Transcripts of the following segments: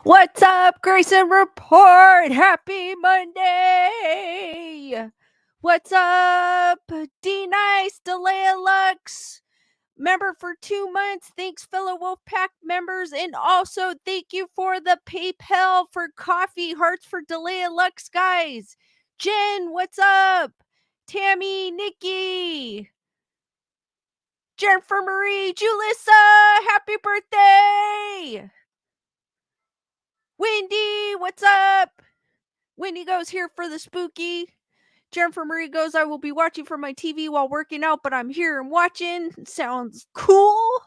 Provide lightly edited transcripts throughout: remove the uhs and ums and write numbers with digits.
What's up, Grayson Report? Happy Monday! What's up, D-Nice, Delay Lux? Member for 2 months. Thanks, fellow Wolfpack members. And also, thank you for the PayPal for coffee. Hearts for Delay Lux, guys. Jen, what's up? Tammy, Nikki, Jennifer Marie, Julissa, happy birthday! Wendy, what's up? Wendy goes here for the spooky. Jennifer Marie goes, I will be watching from my TV while working out, but I'm here and watching. Sounds cool.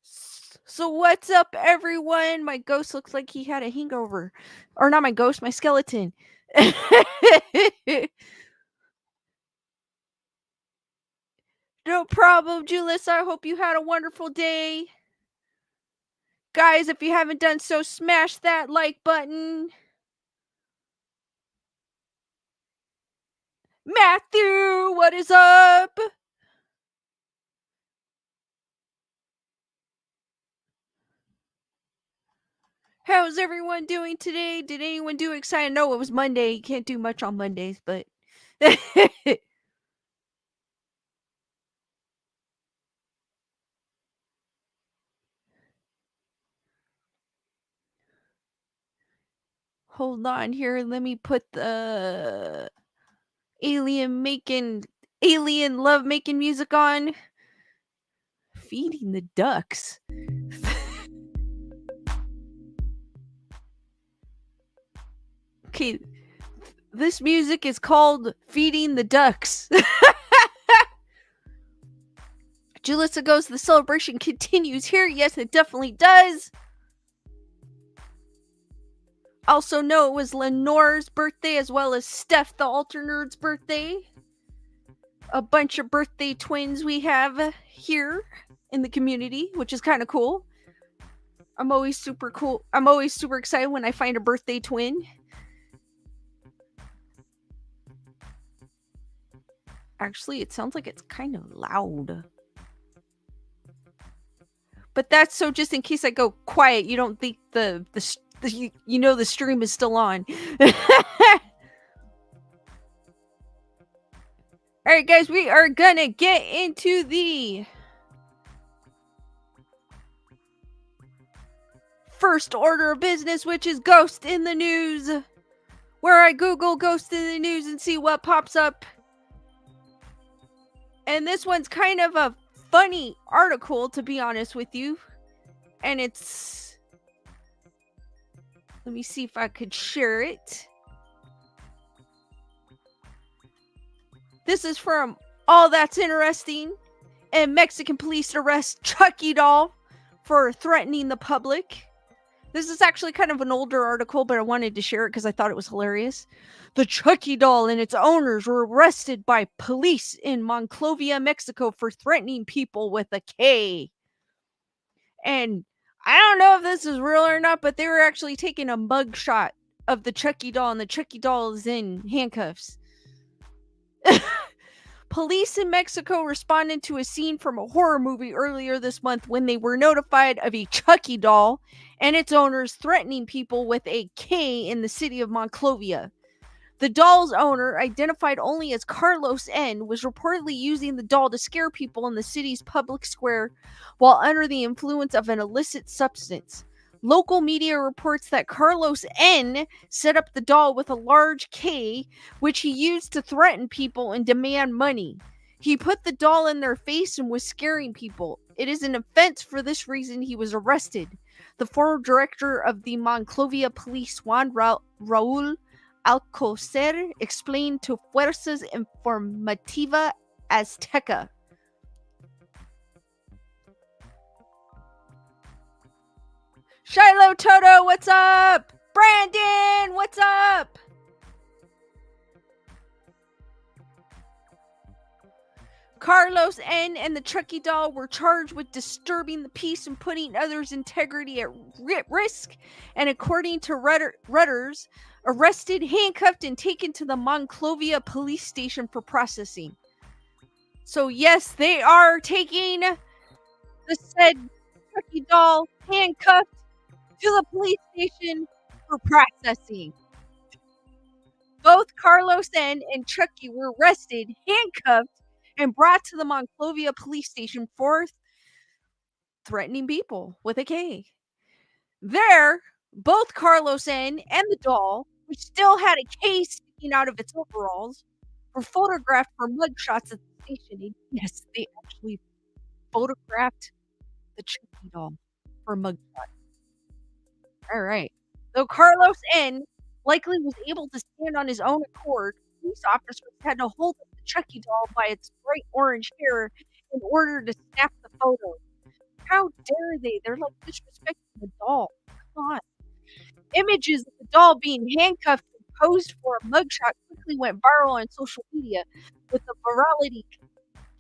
So what's up, everyone? My ghost looks like he had a hangover. Or not my ghost, my skeleton. No problem, Julius. I hope you had a wonderful day. Guys, if you haven't done so, smash that like button. Matthew, what is up? How's everyone doing today? Did anyone do exciting? No, it was Monday. You can't do much on Mondays, but hold on here. Let me put the alien love making music on. Feeding the ducks. Okay, this music is called Feeding the Ducks. Julissa goes, the celebration continues here. Yes, it definitely does. Also know it was Lenore's birthday as well as Steph the Alter Nerd's birthday. A bunch of birthday twins we have here in the community, which is kind of cool. I'm always super excited when I find a birthday twin. Actually, it sounds like it's kind of loud. But that's so just in case I go quiet, you don't think the stream is still on. All right, guys, we are gonna get into the first order of business, which is Ghost in the News, where I Google Ghost in the News and see what pops up. And this one's kind of a funny article, to be honest with you. And it's... Let me see if I could share it. This is from All That's Interesting. And Mexican police arrest Chucky doll for threatening the public. This is actually kind of an older article, but I wanted to share it because I thought it was hilarious. The Chucky doll and its owners were arrested by police in Monclova, Mexico for threatening people with a K. And I don't know if this is real or not, but they were actually taking a mug shot of the Chucky doll, and the Chucky doll is in handcuffs. Police in Mexico responded to a scene from a horror movie earlier this month when they were notified of a Chucky doll and its owners threatening people with a K in the city of Monclova. The doll's owner, identified only as Carlos N., was reportedly using the doll to scare people in the city's public square while under the influence of an illicit substance. Local media reports that Carlos N. set up the doll with a large K, which he used to threaten people and demand money. He put the doll in their face and was scaring people. It is an offense. For this reason, he was arrested. The former director of the Monclova police, Juan Raul Alcocer, explained to Fuerzas Informativa Azteca. Shiloh Toto, what's up? Brandon, what's up? Carlos N. and the Chucky doll were charged with disturbing the peace and putting others' integrity at risk, and according to Reuters, arrested, handcuffed, and taken to the Monclova police station for processing. So yes, they are taking the said Chucky doll handcuffed to the police station for processing. Both Carlos N. and Chucky were arrested, handcuffed, and brought to the Monclovia police station for threatening people with a K. There, both Carlos N. and the doll, which still had a K sticking out of its overalls, were photographed for mugshots at the station. And yes, they actually photographed the Chucky doll for mugshot. All right. Though Carlos N. likely was able to stand on his own accord, police officers had to hold up the Chucky doll by its bright orange hair in order to snap the photo. How dare they? They're like disrespecting the doll. Come on. Images of the doll being handcuffed and posed for a mugshot quickly went viral on social media, with the virality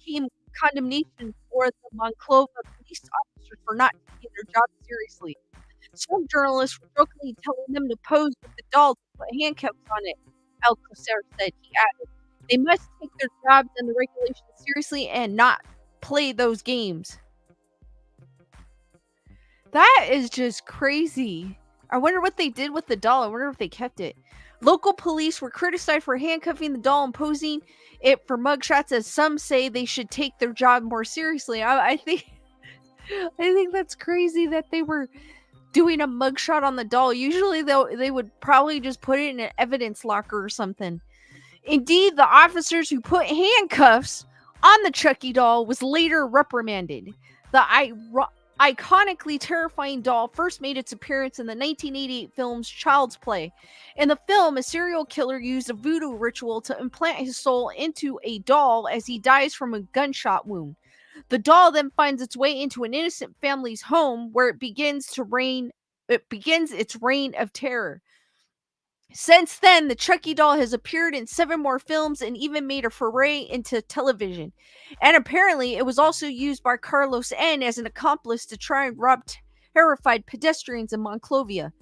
came condemnation for the Monclova police officers for not taking their job seriously. Some journalists were jokingly telling them to pose with the doll to put handcuffs on it, Alcocer said. He added, they must take their jobs and the regulations seriously and not play those games. That is just crazy. I wonder what they did with the doll. I wonder if they kept it. Local police were criticized for handcuffing the doll and posing it for mugshots, as some say they should take their job more seriously. I think that's crazy that they were doing a mugshot on the doll. Usually they would probably just put it in an evidence locker or something. Indeed, the officers who put handcuffs on the Chucky doll was later reprimanded. The iconically terrifying doll first made its appearance in the 1988 film's Child's Play. In the film, a serial killer used a voodoo ritual to implant his soul into a doll as he dies from a gunshot wound. The doll then finds its way into an innocent family's home where it begins its reign of terror. Since then, the Chucky doll has appeared in 7 more films and even made a foray into television. And apparently, it was also used by Carlos N. as an accomplice to try and rob terrified pedestrians in Monclovia.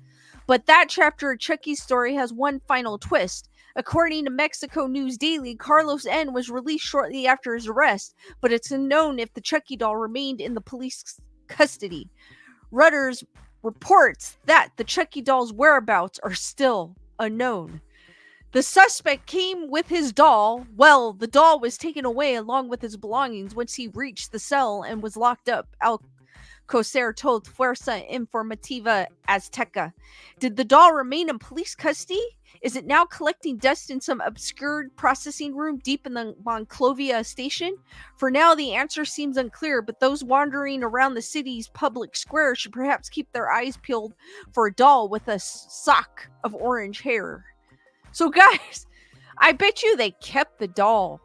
But that chapter of Chucky's story has one final twist. According to Mexico News Daily, Carlos N. was released shortly after his arrest, but it's unknown if the Chucky doll remained in the police custody. Reuters reports that the Chucky doll's whereabouts are still unknown. The suspect came with his doll. Well, the doll was taken away along with his belongings once he reached the cell and was locked up, Alcocer told Fuerza Informativa Azteca. Did the doll remain in police custody? Is it now collecting dust in some obscure processing room deep in the Monclovia station? For now, the answer seems unclear, but those wandering around the city's public square should perhaps keep their eyes peeled for a doll with a sock of orange hair. So, guys, I bet you they kept the doll.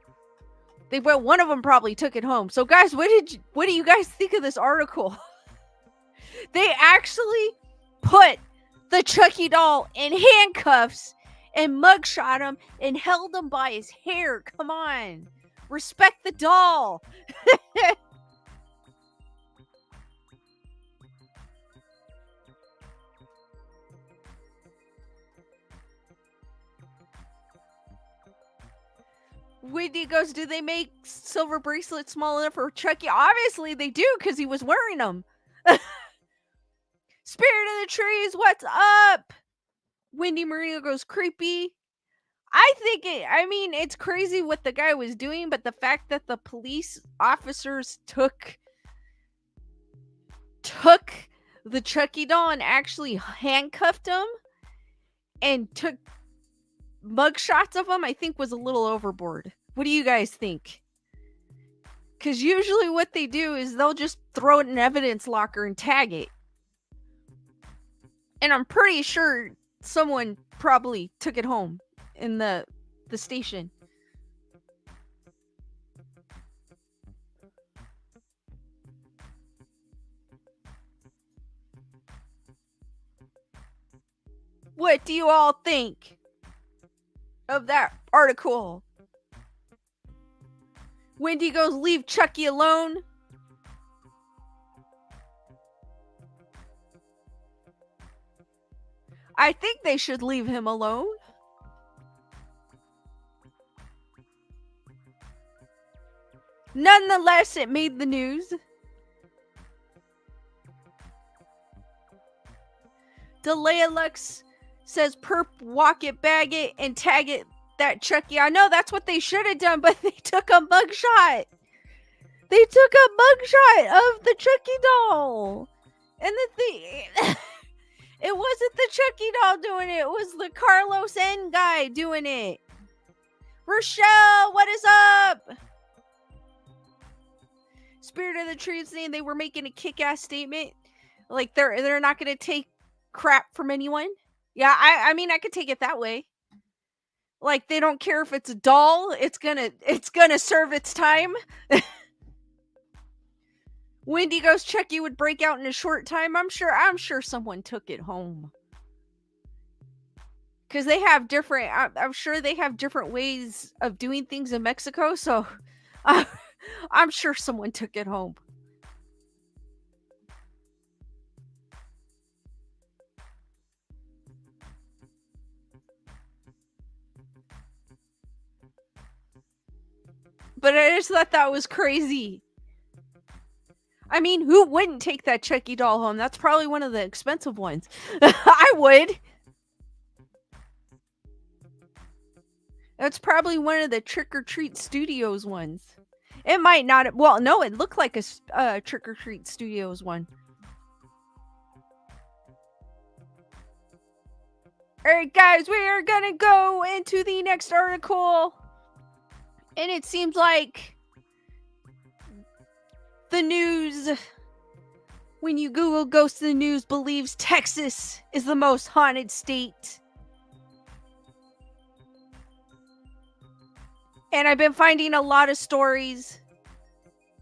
One of them probably took it home. So, guys, what do you guys think of this article? They actually put the Chucky doll in handcuffs and mugshot him and held him by his hair. Come on. Respect the doll. Wendy goes, do they make silver bracelets small enough for Chucky? Obviously they do, because he was wearing them. Spirit of the trees, what's up? Wendy Marino goes, creepy. I think it's crazy what the guy was doing, but the fact that the police officers took the Chucky doll and actually handcuffed him and took mugshots of him, I think was a little overboard. What do you guys think? Because usually what they do is they'll just throw it in an evidence locker and tag it. And I'm pretty sure someone probably took it home in the station. What do you all think of that article? Wendy goes, leave Chucky alone. I think they should leave him alone. Nonetheless, it made the news. Delia Lux says perp, walk it, bag it, and tag it that Chucky. I know that's what they should have done, but they took a mugshot. They took a mugshot of the Chucky doll. And it wasn't the Chucky doll doing it. It was the Carlos N guy doing it. Rochelle, what is up? Spirit of the Tree is saying they were making a kick-ass statement. Like they're not going to take crap from anyone. Yeah, I mean, I could take it that way. Like, they don't care if it's a doll. It's gonna serve its time. Wendy goes, Chucky would break out in a short time. I'm sure someone took it home. Because they have different, I'm sure they have different ways of doing things in Mexico. So I'm sure someone took it home. But I just thought that was crazy. I mean, who wouldn't take that Chucky doll home? That's probably one of the expensive ones. I would. That's probably one of the Trick or Treat Studios ones. It might not. Well, no, it looked like a Trick or Treat Studios one. Alright, guys, we are gonna go into the next article. And it seems like the news, when you Google Ghosts in the News, believes Texas is the most haunted state. And I've been finding a lot of stories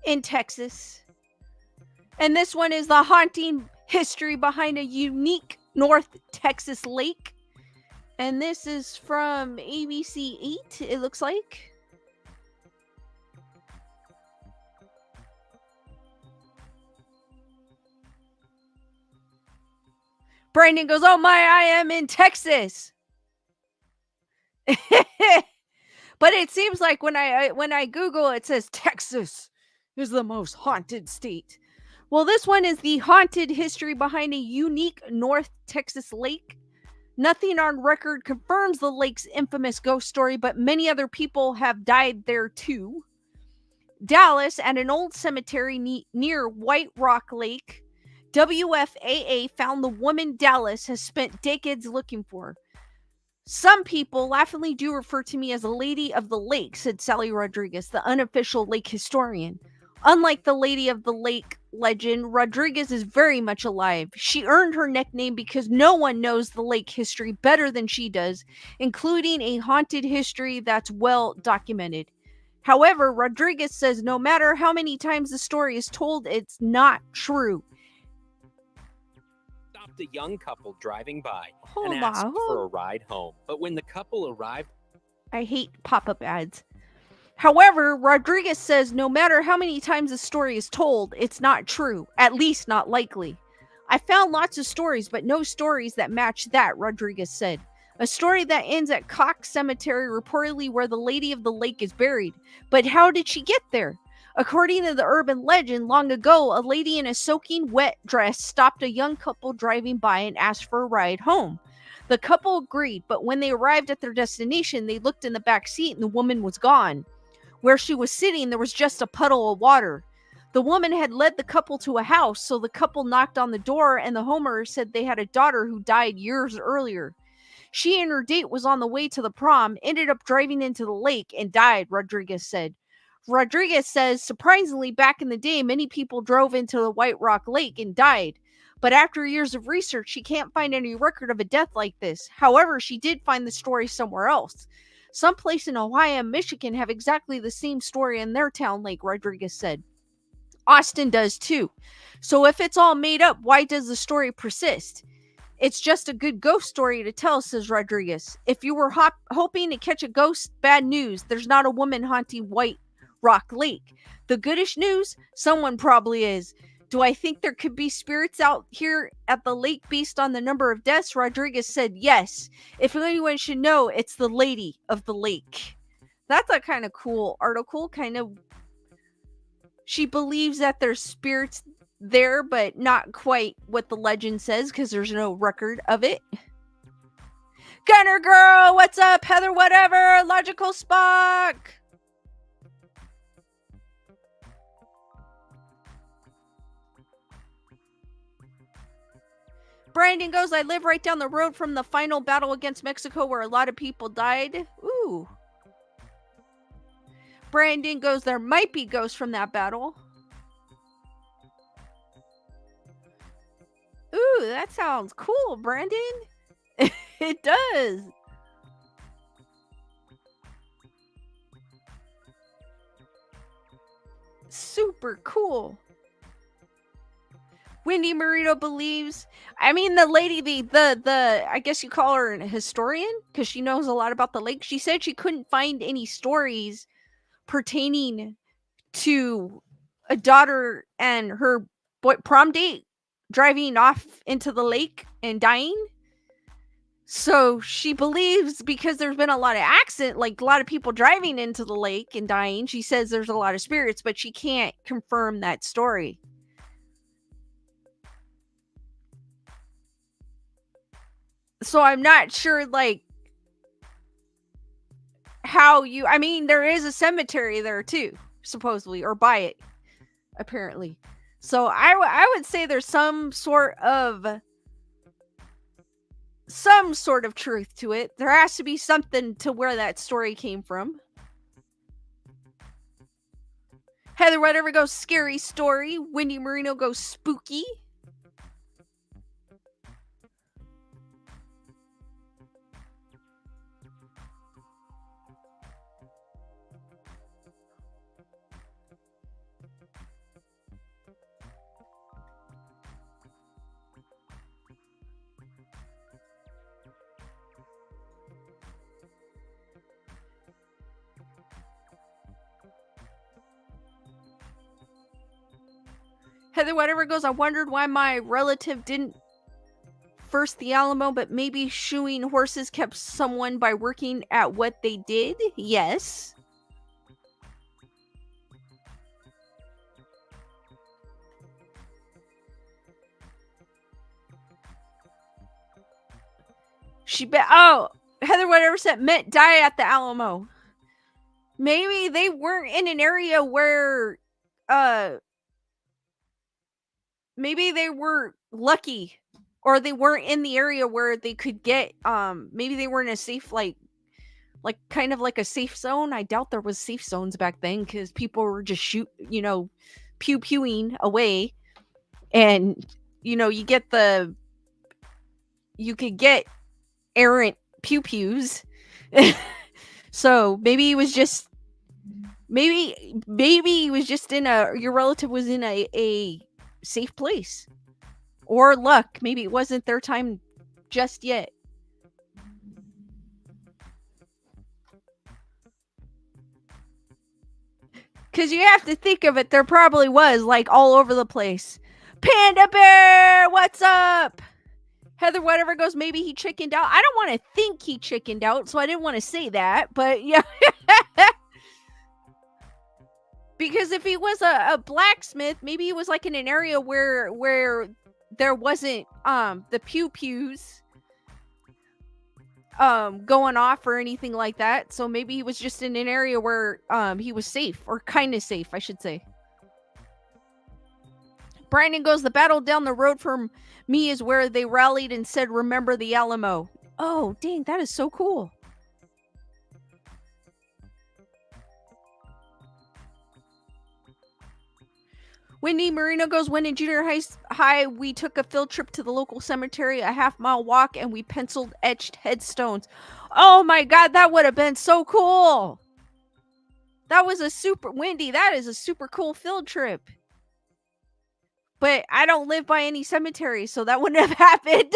in Texas. And this one is the haunting history behind a unique North Texas lake. And this is from ABC 8, it looks like. Brandon goes, oh my, I am in Texas. But it seems like when I Google, it says Texas is the most haunted state. Well, this one is the haunted history behind a unique North Texas lake. Nothing on record confirms the lake's infamous ghost story, but many other people have died there too. Dallas, at an old cemetery near White Rock Lake, WFAA found the woman Dallas has spent decades looking for. Some people laughingly do refer to me as a Lady of the Lake, said Sally Rodriguez, the unofficial lake historian. Unlike the Lady of the Lake legend, Rodriguez is very much alive. She earned her nickname because no one knows the lake history better than she does, including a haunted history that's well documented. However, Rodriguez says no matter how many times the story is told, it's not true. A young couple driving by and asked for a ride home. But when the couple arrived... I hate pop-up ads. However, Rodriguez says no matter how many times the story is told, it's not true. At least not likely. I found lots of stories, but no stories that match that, Rodriguez said. A story that ends at Cox Cemetery, reportedly where the Lady of the Lake is buried. But how did she get there? According to the urban legend, long ago, a lady in a soaking wet dress stopped a young couple driving by and asked for a ride home. The couple agreed, but when they arrived at their destination, they looked in the back seat and the woman was gone. Where she was sitting, there was just a puddle of water. The woman had led the couple to a house, so the couple knocked on the door and the homeowner said they had a daughter who died years earlier. She and her date was on the way to the prom, ended up driving into the lake, and died, Rodriguez said. Rodriguez says, surprisingly, back in the day, many people drove into the White Rock Lake and died. But after years of research, she can't find any record of a death like this. However, she did find the story somewhere else. Some place in Ohio and Michigan have exactly the same story in their town lake, Rodriguez said. Austin does too. So if it's all made up, why does the story persist? It's just a good ghost story to tell, says Rodriguez. If you were hoping to catch a ghost, bad news. There's not a woman haunting White Rock Lake. The goodish news, someone probably is. Do I think there could be spirits out here at the lake based on the number of deaths? Rodriguez said yes. If anyone should know, it's the Lady of the Lake. That's a kind of cool article. She believes that there's spirits there, but not quite what the legend says because there's no record of it. Gunner Girl, what's up? Heather, whatever. Logical Spock. Brandon goes, I live right down the road from the final battle against Mexico where a lot of people died. Ooh. Brandon goes, there might be ghosts from that battle. Ooh, that sounds cool, Brandon. It does. Super cool. Wendy Marito believes, I mean, the lady, the I guess you call her an historian because she knows a lot about the lake. She said she couldn't find any stories pertaining to a daughter and her prom date driving off into the lake and dying. So she believes because there's been a lot of accident, like a lot of people driving into the lake and dying. She says there's a lot of spirits, but she can't confirm that story. So I'm not sure, like, how you, I mean, there is a cemetery there too, supposedly, or by it, apparently. So I would say there's some sort of truth to it. There has to be something to where that story came from. Heather whatever goes scary story. Wendy Marino goes spooky. Heather whatever goes, I wondered why my relative didn't first the Alamo, but maybe shoeing horses kept someone by working at what they did. Yes. She bet. Oh, Heather whatever said meant die at the Alamo. Maybe they weren't in an area where maybe they were lucky, or they weren't in the area where they could get maybe they were in a safe, like kind of like a safe zone. I doubt there was safe zones back then because people were just pew-pewing away, and you could get errant pew-pews. So maybe it was just your relative was in a safe place, or luck. Maybe it wasn't their time just yet. Because you have to think of it, there probably was, like, all over the place. Panda Bear, what's up? Heather whatever goes, maybe he chickened out. I don't want to think he chickened out, so I didn't want to say that, but yeah. Because if he was a blacksmith, maybe he was like in an area where there wasn't the pew-pews going off or anything like that. So maybe he was just in an area where he was safe, or kind of safe, I should say. Brandon goes, the battle down the road from me is where they rallied and said, remember the Alamo. Oh, dang, that is so cool. Wendy Marino goes, when in junior high, we took a field trip to the local cemetery, a half-mile walk, and we penciled etched headstones. Oh my God, that would have been so cool. That was Wendy, that is a super cool field trip. But I don't live by any cemetery, so that wouldn't have happened.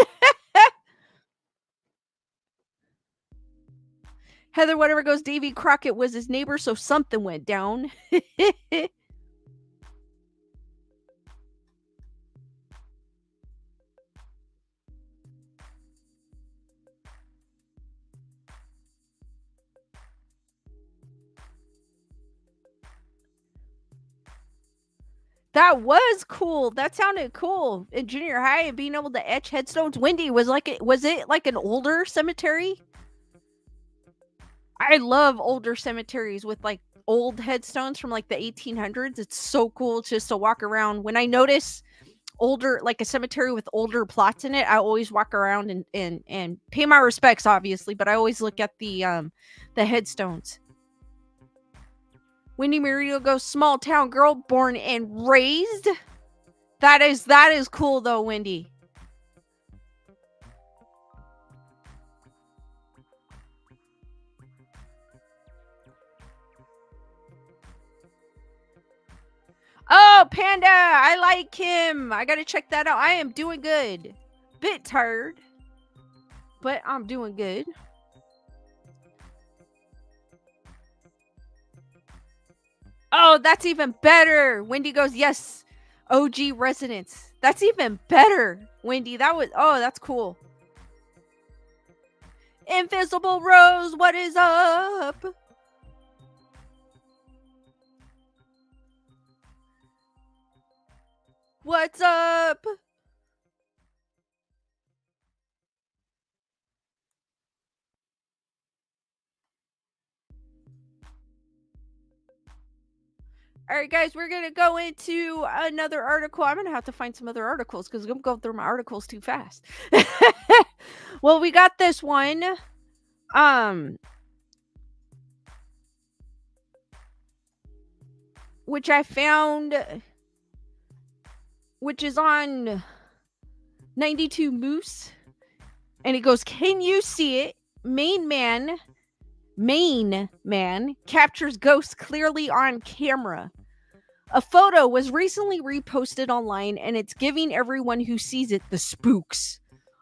Heather whatever goes, Davy Crockett was his neighbor, so something went down. That was cool. That sounded cool. In junior high and being able to etch headstones. Wendy, was it like an older cemetery? I love older cemeteries with like old headstones from like the 1800s. It's so cool just to walk around. When I notice older, like a cemetery with older plots in it, I always walk around and pay my respects, obviously, but I always look at the headstones. Wendy Murillo goes, small town girl born and raised. That is cool though, Wendy. Oh, Panda, I like him. I gotta check that out. I am doing good. Bit tired, but I'm doing good. Oh, that's even better. Wendy goes, yes, OG residents. That's even better, Wendy. That's cool. Invisible Rose, what is up? What's up? All right, guys, we're going to go into another article. I'm going to have to find some other articles because I'm going through my articles too fast. Well, we got this one. Which I found, which is on 92 Moose. And it goes, can you see it? Main man captures ghost clearly on camera. A photo was recently reposted online and it's giving everyone who sees it the spooks.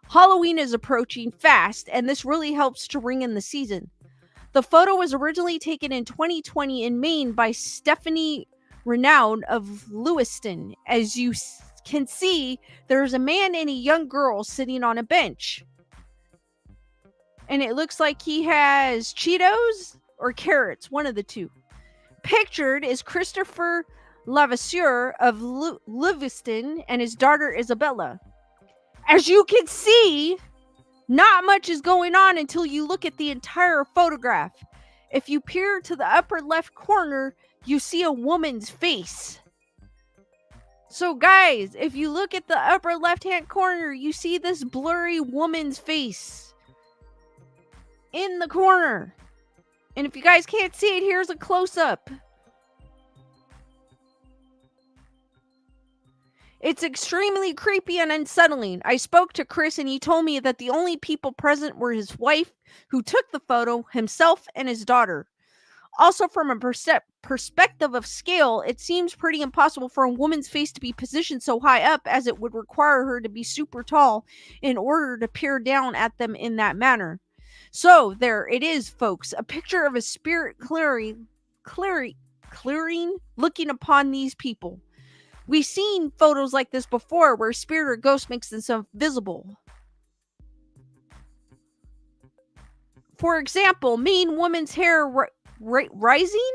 Halloween is approaching fast and this really helps to ring in the season. The photo was originally taken in 2020 in Maine by Stephanie Renown of Lewiston. As you can see, there's a man and a young girl sitting on a bench. And it looks like he has Cheetos or carrots, one of the two. Pictured is Christopher Lavasseur of Lewiston and his daughter Isabella. As you can see, not much is going on until you look at the entire photograph. If you peer to the upper left corner, you see a woman's face. So guys, if you look at the upper left-hand corner, you see this blurry woman's face in the corner. And if you guys can't see it, here's a close-up. It's extremely creepy and unsettling. I spoke to Chris and he told me that the only people present were his wife, who took the photo, himself, and his daughter. Also, from a perspective of scale, it seems pretty impossible for a woman's face to be positioned so high up, as it would require her to be super tall in order to peer down at them in that manner. So, there it is, folks. A picture of a spirit clearing, looking upon these people. We've seen photos like this before where spirit or ghost makes themselves visible. For example, mean woman's hair rising?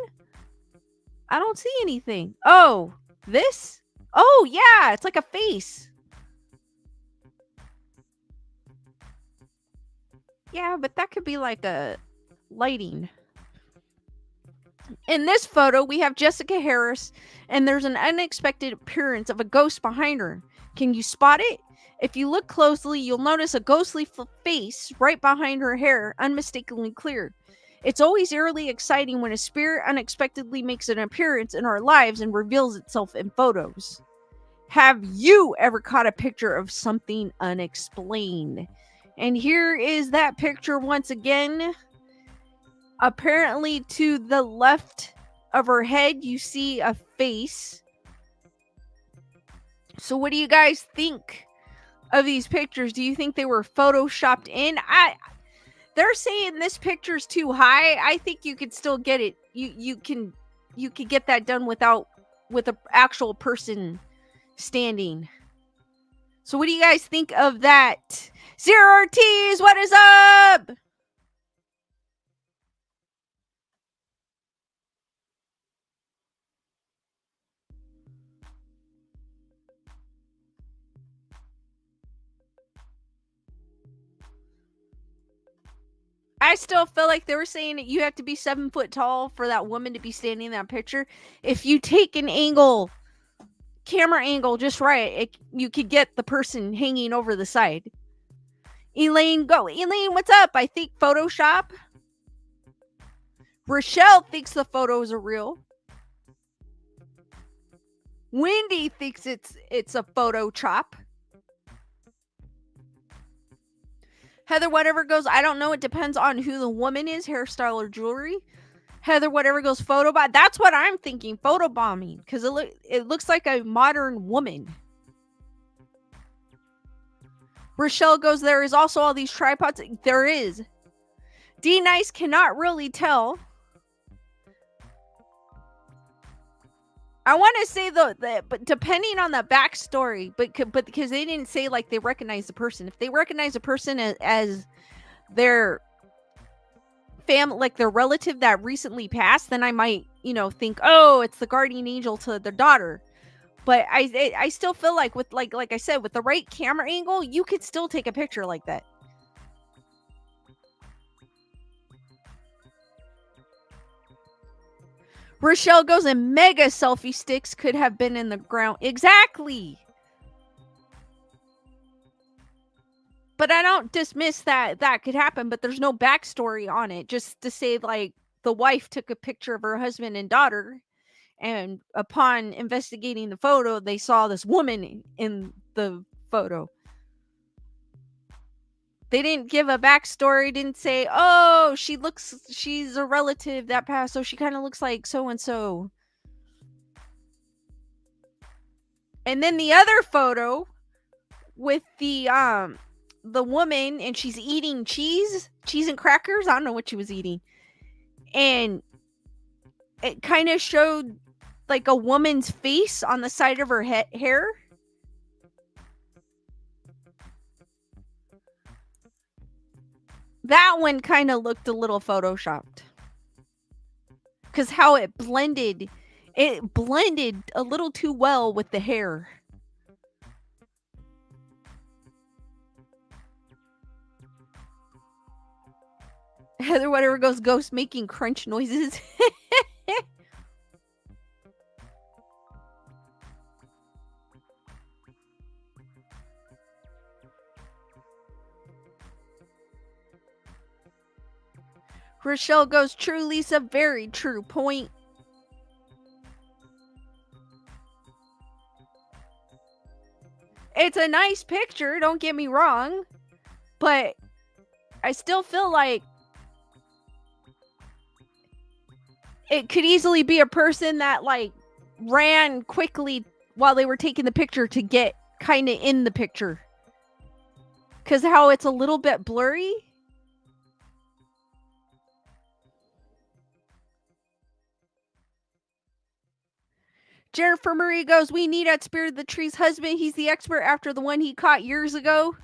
I don't see anything. Oh, this? Oh, yeah, it's like a face. Yeah, but that could be like a lighting. In this photo, we have Jessica Harris, and there's an unexpected appearance of a ghost behind her. Can you spot it? If you look closely, you'll notice a ghostly face right behind her hair, unmistakably clear. It's always eerily exciting when a spirit unexpectedly makes an appearance in our lives and reveals itself in photos. Have you ever caught a picture of something unexplained? And here is that picture once again. Apparently, to the left of her head, you see a face. So what do you guys think of these pictures? Do you think they were photoshopped in? They're saying this picture's too high. I think you could still get it. You could get that done with an actual person standing. So what do you guys think of that? Zero Ortiz, what is up? I still feel like they were saying that you have to be 7 foot tall for that woman to be standing in that picture. If you take an angle, camera angle just right, you could get the person hanging over the side. Elaine, go. Elaine, what's up? I think Photoshop. Rochelle thinks the photos are real. Wendy thinks it's a photo chop. Heather, whatever goes, I don't know. It depends on who the woman is, hairstyle or jewelry. Heather, whatever goes, photobomb. That's what I'm thinking, photobombing, because it looks like a modern woman. Rochelle goes, there is also all these tripods. There is. D Nice cannot really tell. I want to say but depending on the backstory, but because they didn't say like they recognize the person. If they recognize a person as their family, like their relative that recently passed, then I might, think, oh, it's the guardian angel to their daughter. But I still feel like with like I said, with the right camera angle, you could still take a picture like that. Rochelle goes, and mega selfie sticks could have been in the ground. Exactly. But I don't dismiss that could happen, but there's no backstory on it. Just to say, like, the wife took a picture of her husband and daughter, and upon investigating the photo, they saw this woman in the photo. They didn't give a backstory, didn't say, oh, she's a relative that passed, so she kind of looks like so-and-so. And then the other photo with the woman, and she's eating cheese and crackers. I don't know what she was eating. And it kind of showed like a woman's face on the side of her hair. That one kind of looked a little photoshopped. Because how it blended a little too well with the hair. Heather, whatever goes, ghost making crunch noises. Rochelle goes, true, Lisa, very true point. It's a nice picture, don't get me wrong, but I still feel like it could easily be a person that like ran quickly while they were taking the picture to get kind of in the picture. Because how it's a little bit blurry. Jennifer Marie goes, we need at Spirit of the Tree's husband. He's the expert after the one he caught years ago.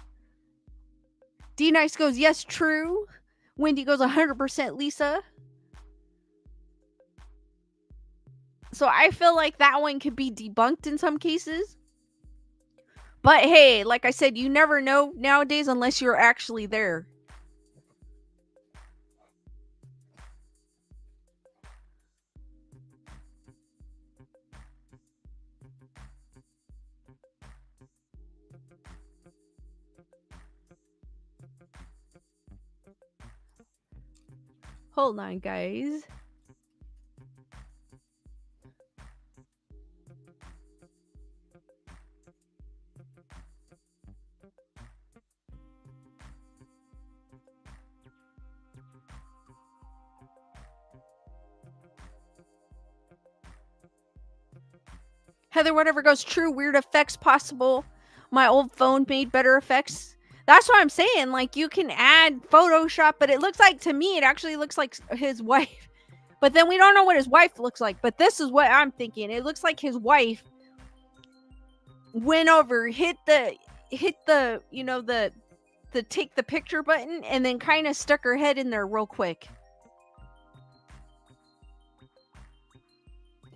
D Nice goes, yes, true. Wendy goes, 100% Lisa. So I feel like that one could be debunked in some cases. But hey, like I said, you never know nowadays unless you're actually there. Hold on, guys. Heather, whatever goes, true, weird effects possible. My old phone made better effects. That's what I'm saying. Like, you can add Photoshop, but it looks like, to me, it actually looks like his wife. But then we don't know what his wife looks like. But this is what I'm thinking. It looks like his wife went over, hit the take the picture button, and then kind of stuck her head in there real quick.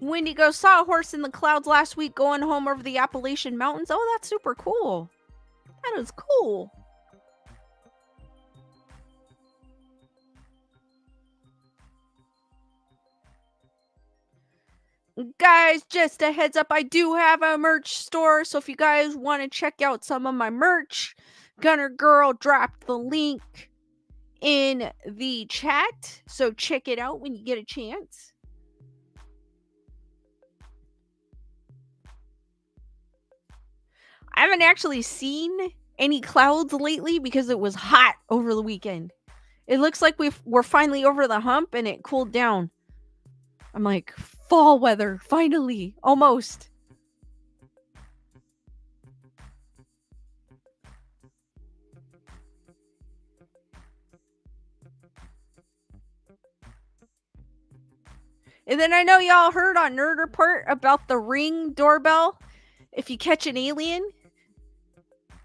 Wendy goes, saw a horse in the clouds last week going home over the Appalachian Mountains. Oh, that's super cool. That is cool. Guys, just a heads up, I do have a merch store, so if you guys want to check out some of my merch, Gunner Girl dropped the link in the chat, so check it out when you get a chance. I haven't actually seen any clouds lately because it was hot over the weekend. It looks like we're finally over the hump and it cooled down. I'm like, fall weather, finally, almost. And then I know y'all heard on Nerd Report about the Ring doorbell. If you catch an alien,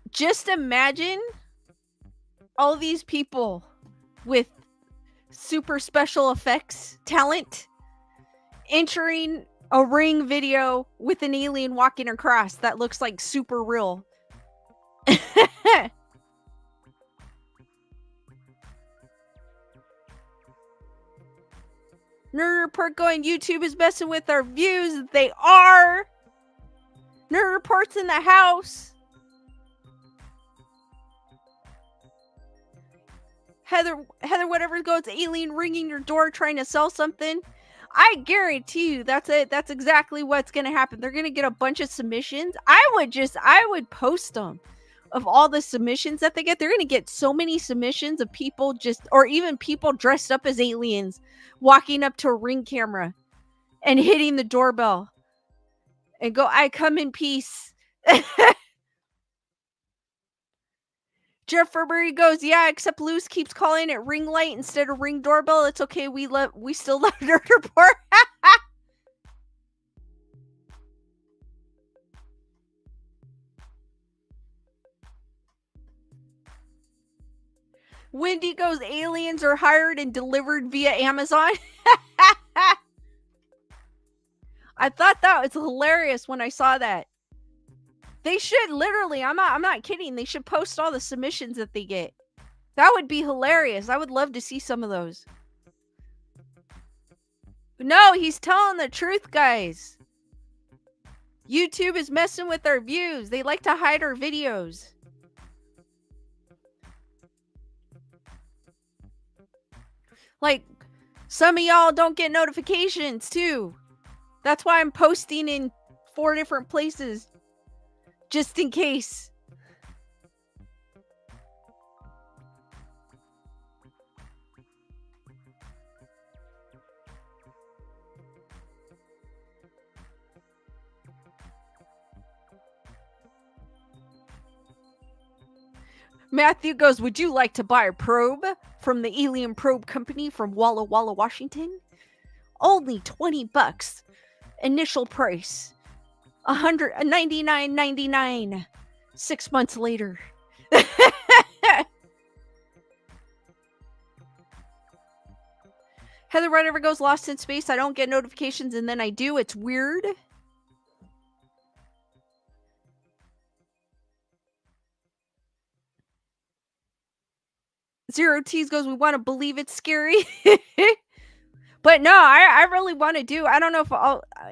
just imagine all these people with super special effects talent entering a Ring video with an alien walking across that looks like super real. Nerd Report going, YouTube is messing with our views. They are. Nerd Report's in the house. Heather, whatever goes, alien ringing your door trying to sell something. I guarantee you that's it. That's exactly what's going to happen. They're going to get a bunch of submissions. I would post them of all the submissions that they get. They're going to get so many submissions of people or even people dressed up as aliens walking up to a Ring camera and hitting the doorbell and go, I come in peace. Jeff Furbury goes, yeah, except Luce keeps calling it ring light instead of Ring doorbell. It's okay. We still love Nerd Report. Wendy goes, aliens are hired and delivered via Amazon. I thought that was hilarious when I saw that. They should literally, I'm not kidding. They should post all the submissions that they get. That would be hilarious. I would love to see some of those. No, he's telling the truth, guys. YouTube is messing with our views. They like to hide our videos. Like, some of y'all don't get notifications, too. That's why I'm posting in 4 different places. Just in case. Matthew goes, would you like to buy a probe from the Alien Probe Company from Walla Walla, Washington? Only $20. Initial price. $199.99. 6 months later. Heather Wright ever goes, lost in space. I don't get notifications and then I do. It's weird. Zero T's goes, we want to believe it's scary. But no, I really want to do. I don't know if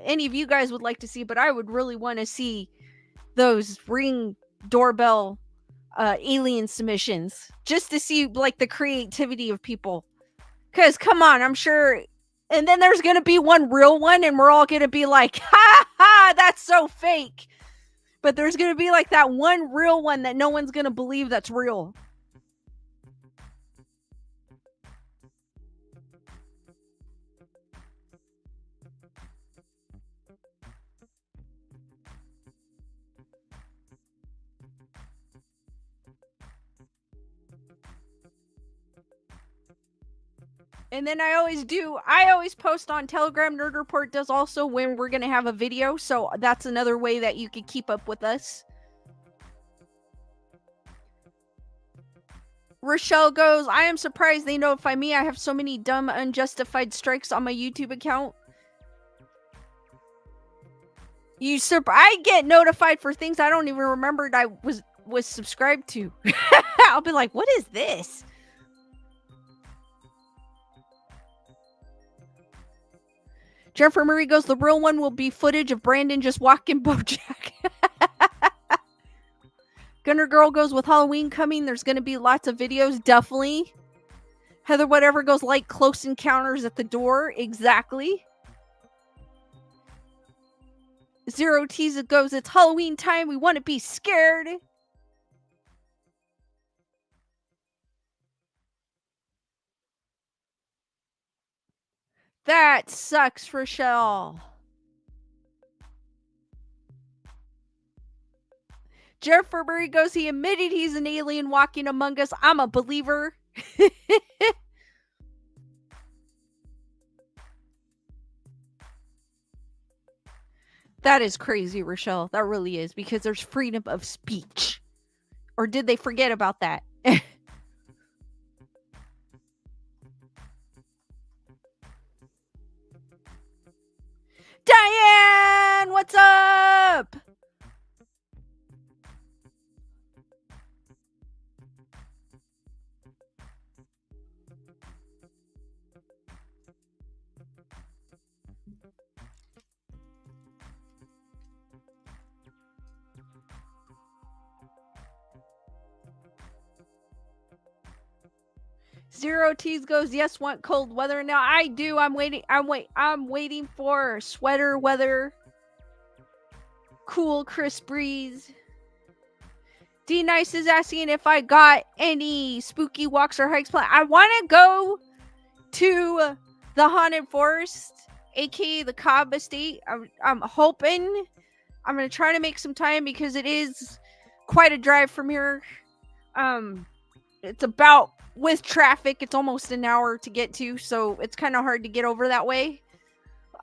any of you guys would like to see, but I would really want to see those Ring doorbell alien submissions just to see like the creativity of people. Because come on, I'm sure. And then there's going to be one real one and we're all going to be like, ha ha, that's so fake. But there's going to be like that one real one that no one's going to believe that's real. And then I always post on Telegram. Nerd Report does also when we're going to have a video. So that's another way that you can keep up with us. Rochelle goes, I am surprised they notify me. I have so many dumb, unjustified strikes on my YouTube account. I get notified for things I don't even remember I was subscribed to. I'll be like, what is this? Jennifer Murray goes, the real one will be footage of Brandon just walking Bojack. Gunner Girl goes, with Halloween coming, there's going to be lots of videos. Definitely. Heather Whatever goes, like close encounters at the door. Exactly. Zero Tease goes, it's Halloween time. We want to be scared. That sucks, Rochelle. Jennifer Murray goes, he admitted he's an alien walking among us. I'm a believer. That is crazy, Rochelle. That really is, because there's freedom of speech. Or did they forget about that? Diane, what's up? Zero T's goes, yes, want cold weather. Now I do. I'm waiting for sweater weather. Cool, crisp breeze. D Nice is asking if I got any spooky walks or hikes planned. I want to go to the Haunted Forest, aka the Cobb Estate. I'm hoping. I'm gonna try to make some time because it is quite a drive from here. It's about, with traffic, it's almost an hour to get to, so it's kind of hard to get over that way.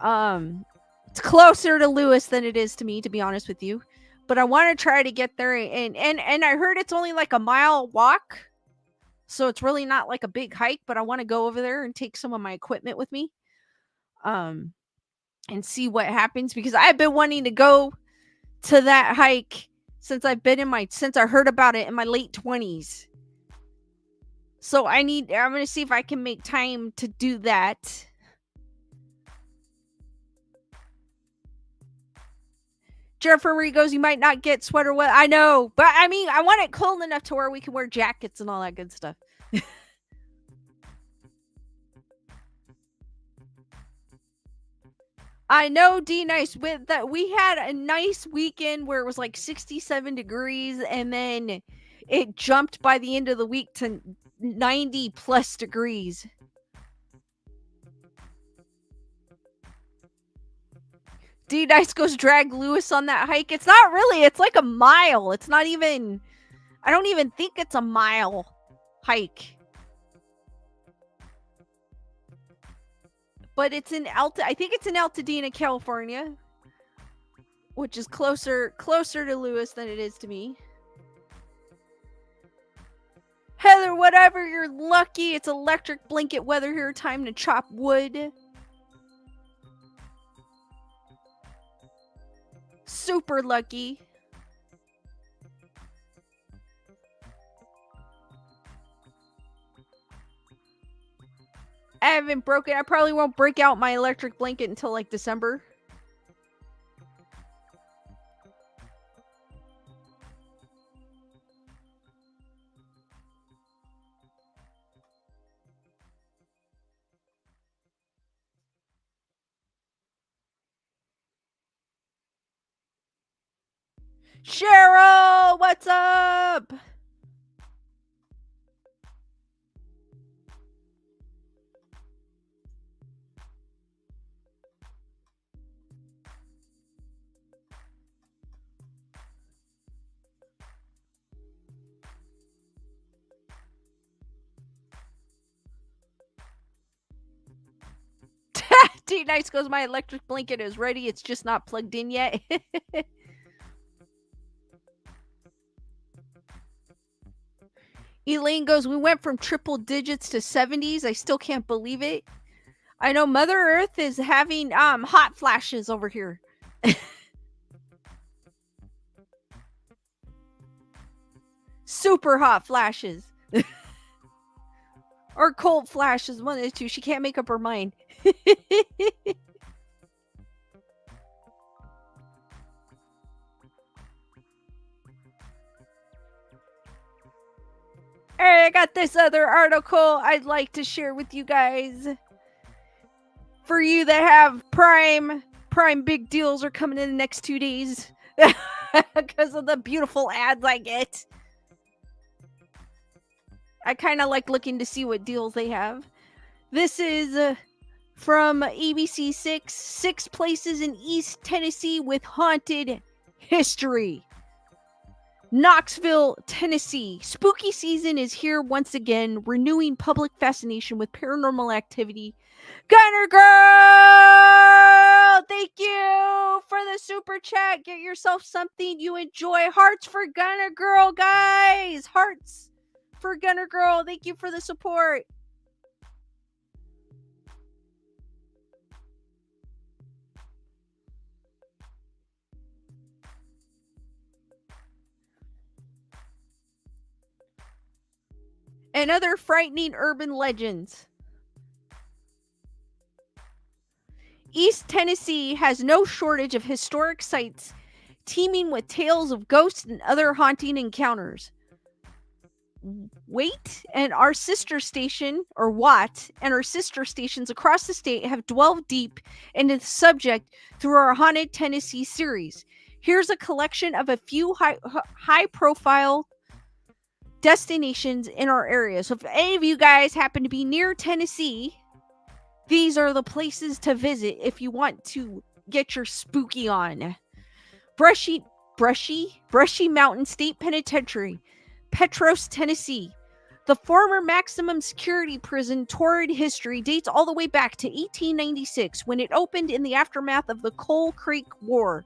It's closer to Lewis than it is to me, to be honest with you. But I want to try to get there, and I heard it's only like a mile walk, so it's really not like a big hike. But I want to go over there and take some of my equipment with me, and see what happens, because I've been wanting to go to that hike since I heard about it in my late 20s. So I'm going to see if I can make time to do that. Jennifer Marie goes, you might not get sweater weather. I know, but I mean, I want it cold enough to where we can wear jackets and all that good stuff. I know, D Nice, with that we had a nice weekend where it was like 67 degrees, and then it jumped by the end of the week to 90 plus degrees. D Nice goes, drag Lewis on that hike. It's not really, it's like a mile. It's not even, I don't even think it's a mile hike. But it's in I think it's in Altadena, California, which is closer to Lewis than it is to me. Heather, whatever, you're lucky. It's electric blanket weather here. Time to chop wood. Super lucky. I haven't broken. I probably won't break out my electric blanket until like December. Cheryl, what's up? D Nice goes, my electric blanket is ready. It's just not plugged in yet. Elaine goes, we went from triple digits to 70s. I still can't believe it. I know Mother Earth is having hot flashes over here. Super hot flashes. Or cold flashes, one of the two. She can't make up her mind. All right, I got this other article I'd like to share with you guys. For you that have Prime big deals are coming in the next 2 days because of the beautiful ads I get. I kind of like looking to see what deals they have. This is from ABC 6 places in East Tennessee with haunted history. Knoxville, Tennessee. Spooky season is here once again, renewing public fascination with paranormal activity. Gunner Girl! Thank you for the super chat. Get yourself something you enjoy. Hearts for Gunner Girl, guys. Hearts for Gunner Girl. Thank you for the support. And other frightening urban legends. East Tennessee has no shortage of historic sites teeming with tales of ghosts and other haunting encounters. Watt and our sister stations across the state have delved deep into the subject through our Haunted Tennessee series. Here's a collection of a few high-profile destinations in our area. So if any of you guys happen to be near Tennessee, these are the places to visit if you want to get your spooky on. Brushy Mountain State Penitentiary, Petros, Tennessee. The former maximum security prison torrid history dates all the way back to 1896 when it opened in the aftermath of the Coal Creek War.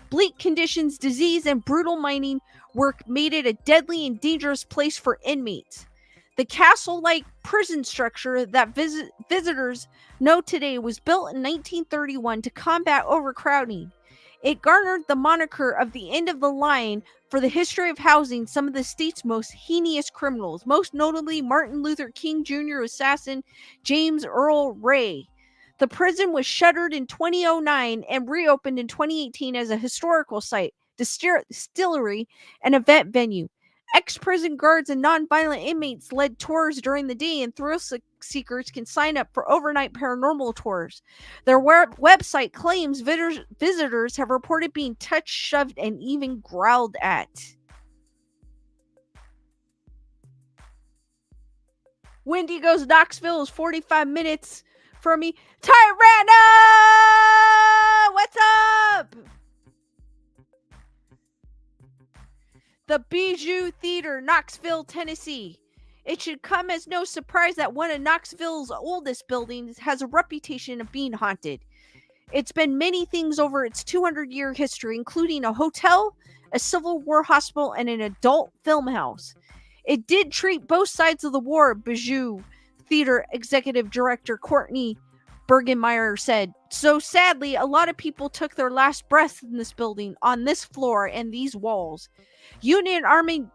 Bleak conditions, disease, and brutal mining work made it a deadly and dangerous place for inmates. The castle-like prison structure that visitors know today was built in 1931 to combat overcrowding. It garnered the moniker of the end of the line for the history of housing some of the state's most heinous criminals, most notably Martin Luther King Jr. assassin James Earl Ray. The prison was shuttered in 2009 and reopened in 2018 as a historical site, distillery, and event venue. Ex-prison guards and non-violent inmates led tours during the day, and thrill seekers can sign up for overnight paranormal tours. Their website claims visitors have reported being touched, shoved, and even growled at. Wendigo's Knoxville is 45 minutes from me. Tyrana! What's up? The Bijou Theater, Knoxville, Tennessee. It should come as no surprise that one of Knoxville's oldest buildings has a reputation of being haunted. It's been many things over its 200-year history, including a hotel, a Civil War hospital, and an adult film house. It did treat both sides of the war, Bijou Theater Executive Director Courtney Bergenmeyer said. So sadly, a lot of people took their last breaths in this building, on this floor, and these walls. Union Army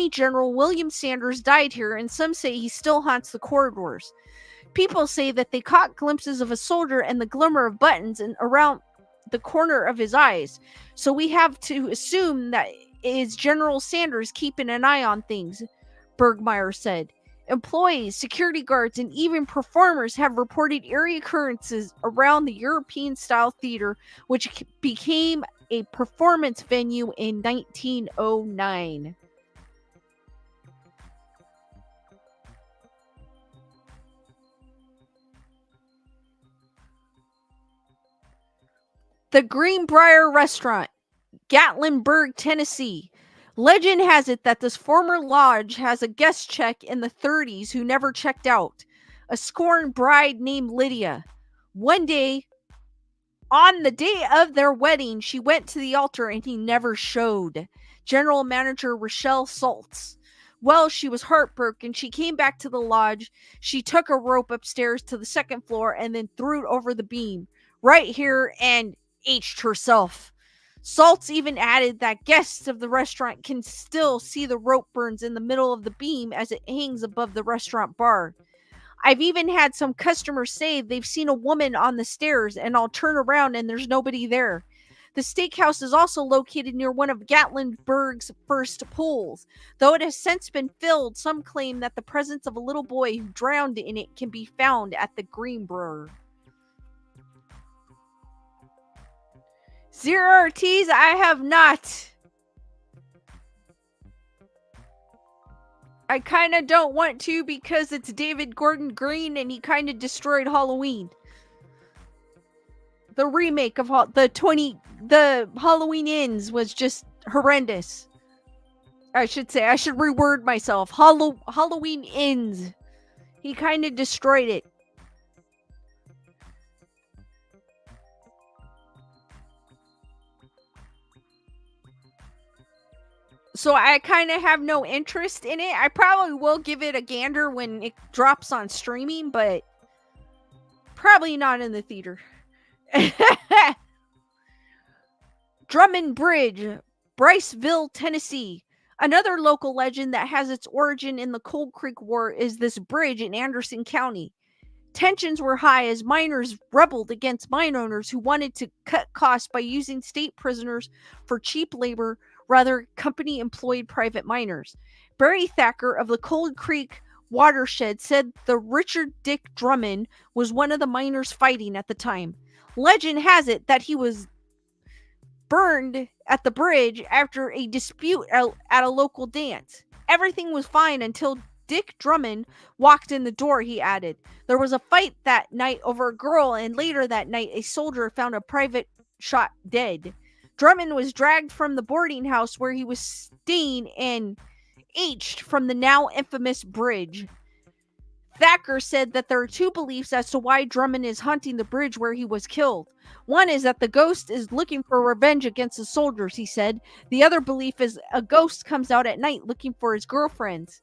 General William Sanders died here, and some say he still haunts the corridors. People say that they caught glimpses of a soldier and the glimmer of buttons and around the corner of his eyes. So we have to assume that it is General Sanders keeping an eye on things, Bergmeyer said. Employees, security guards, and even performers have reported eerie occurrences around the European-style theater, which became a performance venue in 1909. The Greenbrier Restaurant, Gatlinburg, Tennessee. Legend has it that this former lodge has a guest check in the 30s who never checked out. A scorned bride named Lydia. One day, on the day of their wedding, she went to the altar and he never showed. General Manager Rochelle Saltz. Well, she was heartbroken. She came back to the lodge. She took a rope upstairs to the second floor and then threw it over the beam. Right here, and etched herself. Saltz even added that guests of the restaurant can still see the rope burns in the middle of the beam as it hangs above the restaurant bar. I've even had some customers say they've seen a woman on the stairs, and I'll turn around and there's nobody there. The steakhouse is also located near one of Gatlinburg's first pools. Though it has since been filled, some claim that the presence of a little boy who drowned in it can be found at the Greenbrier. Zero Ortiz, I have not. I kind of don't want to because it's David Gordon Green and he kind of destroyed Halloween. The remake of the Halloween Ends was just horrendous. I should reword myself. Halloween Ends. He kind of destroyed it. So I kind of have no interest in it. I probably will give it a gander when it drops on streaming, but probably not in the theater. Drummond Bridge, Bryceville, Tennessee. Another local legend that has its origin in the Cold Creek War is this bridge in Anderson County. Tensions were high as miners rebelled against mine owners who wanted to cut costs by using state prisoners for cheap labor rather company-employed private miners. Barry Thacker of the Cold Creek watershed said the Richard Dick Drummond was one of the miners fighting at the time. Legend has it that he was burned at the bridge after a dispute at a local dance. Everything was fine until Dick Drummond walked in the door, he added. There was a fight that night over a girl, and later that night a soldier found a private shot dead. Drummond was dragged from the boarding house where he was staying and etched from the now infamous bridge. Thacker said that there are two beliefs as to why Drummond is hunting the bridge where he was killed. One is that the ghost is looking for revenge against the soldiers, he said. The other belief is a ghost comes out at night looking for his girlfriends.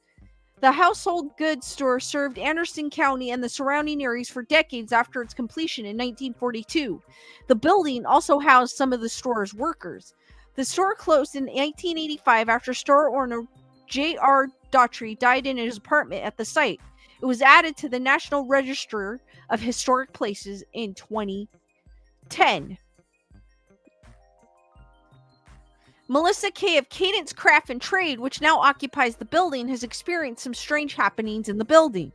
The household goods store served Anderson County and the surrounding areas for decades after its completion in 1942. The building also housed some of the store's workers. The store closed in 1985 after store owner J.R. Daughtry died in his apartment at the site. It was added to the National Register of Historic Places in 2010. Melissa Kay of Cadence Craft and Trade, which now occupies the building, has experienced some strange happenings in the building.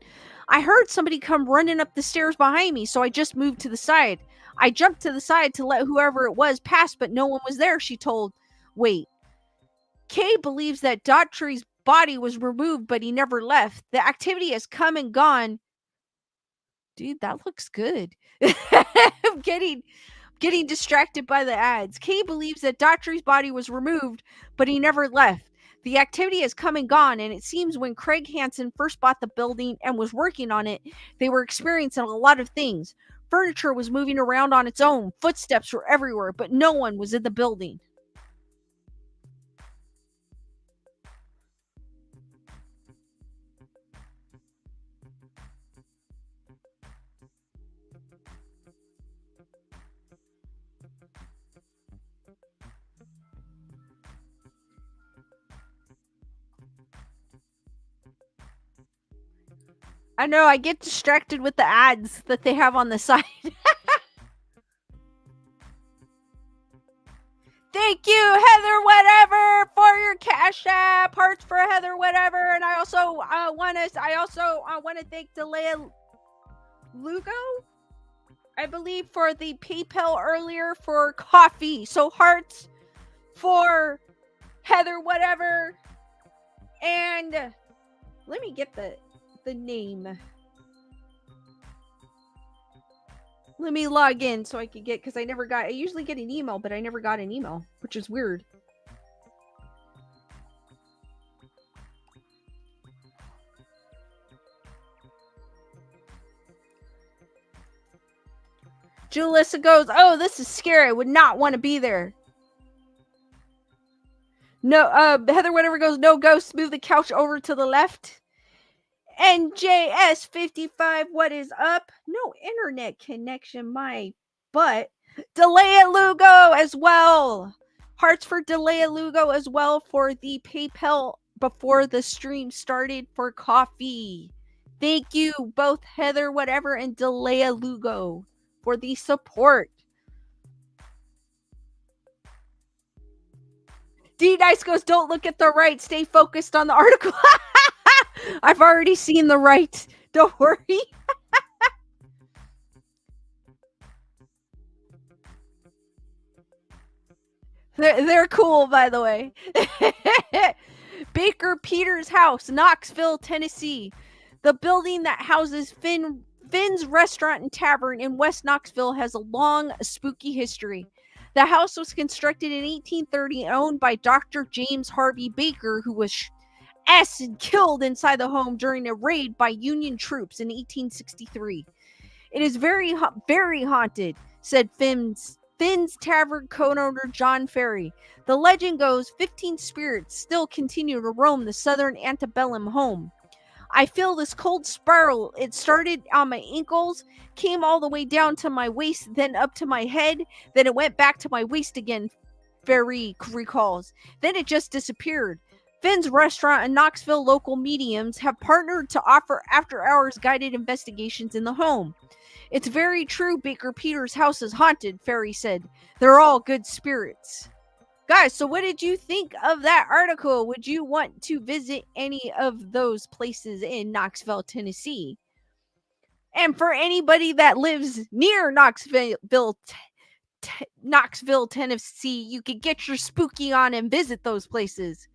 I heard somebody come running up the stairs behind me, so I just moved to the side. I jumped to the side to let whoever it was pass, but no one was there, she told. Wait. Kay believes that Daughtry's body was removed, but he never left. The activity has come and gone. Dude, that looks good. I'm getting distracted by the ads. Kay believes that Daughtry's body was removed, but he never left. The activity has come and gone, and it seems when Craig Hansen first bought the building and was working on it, they were experiencing a lot of things. Furniture was moving around on its own. Footsteps were everywhere, but no one was in the building. I know, I get distracted with the ads that they have on the side. Thank you, Heather Whatever, for your Cash App. Hearts for Heather Whatever, and I also want to thank Delia Lugo, I believe, for the PayPal earlier for coffee. So hearts for Heather Whatever, and let me get the name. Let me log in so I could get, because I usually get an email, but I never got an email, which is weird. Julissa goes, oh, this is scary. I would not want to be there. No, Heather Whatever goes, no ghosts, move the couch over to the left. NJS55, what is up? No internet connection, my butt. Delia Lugo as well. Hearts for Delia Lugo as well for the PayPal before the stream started for coffee. Thank you, both Heather Whatever and Delia Lugo, for the support. D Nice goes, don't look at the right. Stay focused on the article. I've already seen the right. Don't worry. They're cool, by the way. Baker Peters House, Knoxville, Tennessee. The building that houses Finn's Restaurant and Tavern in West Knoxville has a long, spooky history. The house was constructed in 1830 and owned by Dr. James Harvey Baker, who was and killed inside the home during a raid by Union troops in 1863. It is very, very haunted, said Finn's Tavern co-owner John Ferry. The legend goes 15 spirits still continue to roam the southern antebellum home. I feel this cold spiral. It started on my ankles, came all the way down to my waist, then up to my head, then it went back to my waist again, Ferry recalls. Then it just disappeared. Finn's Restaurant and Knoxville local mediums have partnered to offer after-hours guided investigations in the home. It's very true Baker Peters' house is haunted, Ferry said. They're all good spirits. Guys, so what did you think of that article? Would you want to visit any of those places in Knoxville, Tennessee? And for anybody that lives near Knoxville, Tennessee, you could get your spooky on and visit those places.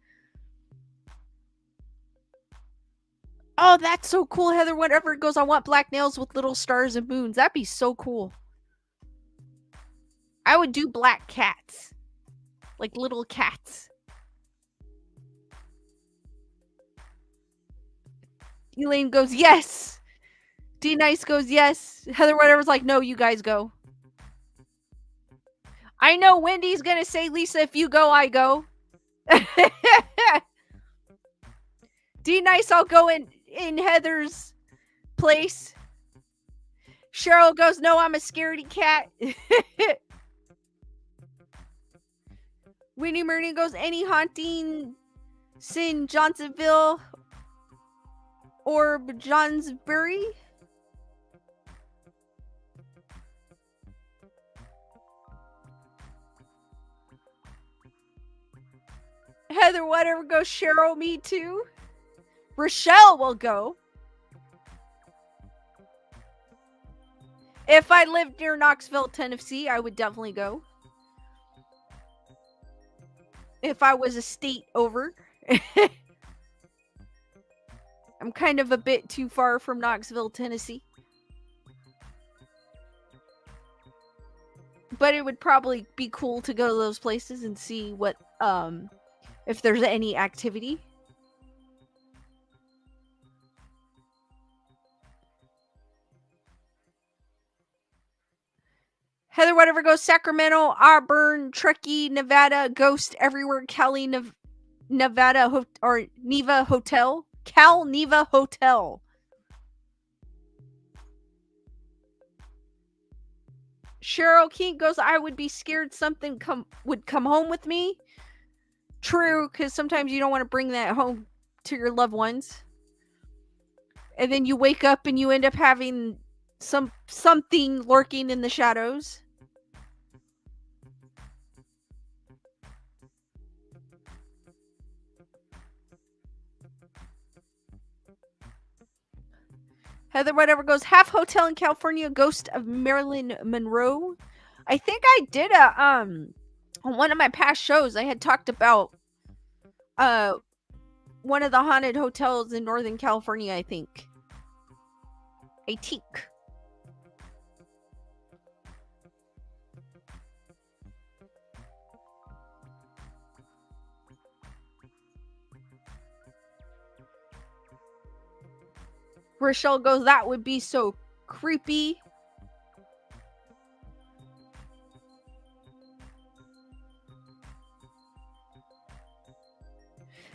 Oh, that's so cool, Heather. Whatever it goes, I want black nails with little stars and moons. That'd be so cool. I would do black cats. Like little cats. Elaine goes, yes. D Nice goes, yes. Heather Whatever's like, no, you guys go. I know Wendy's gonna say, Lisa, if you go, I go. D Nice, I'll go in Heather's place. Cheryl goes, no, I'm a scaredy cat. Winnie Murray goes, any haunting in Johnsonville or Johnsbury? Heather Whatever goes, Cheryl, me too. Rochelle will go. If I lived near Knoxville, Tennessee, I would definitely go. If I was a state over. I'm kind of a bit too far from Knoxville, Tennessee. But it would probably be cool to go to those places and see what, if there's any activity. Heather Whatever goes, Sacramento, Auburn, Truckee, Nevada, Ghost everywhere, Cali, Nevada, or Neva Hotel. Cal Neva Hotel. Cheryl King goes, I would be scared something would come home with me. True, because sometimes you don't want to bring that home to your loved ones. And then you wake up and you end up having something lurking in the shadows. Heather Whatever goes, half hotel in California, ghost of Marilyn Monroe. I think I did on one of my past shows, I had talked about one of the haunted hotels in Northern California, I think. Rochelle goes, that would be so creepy.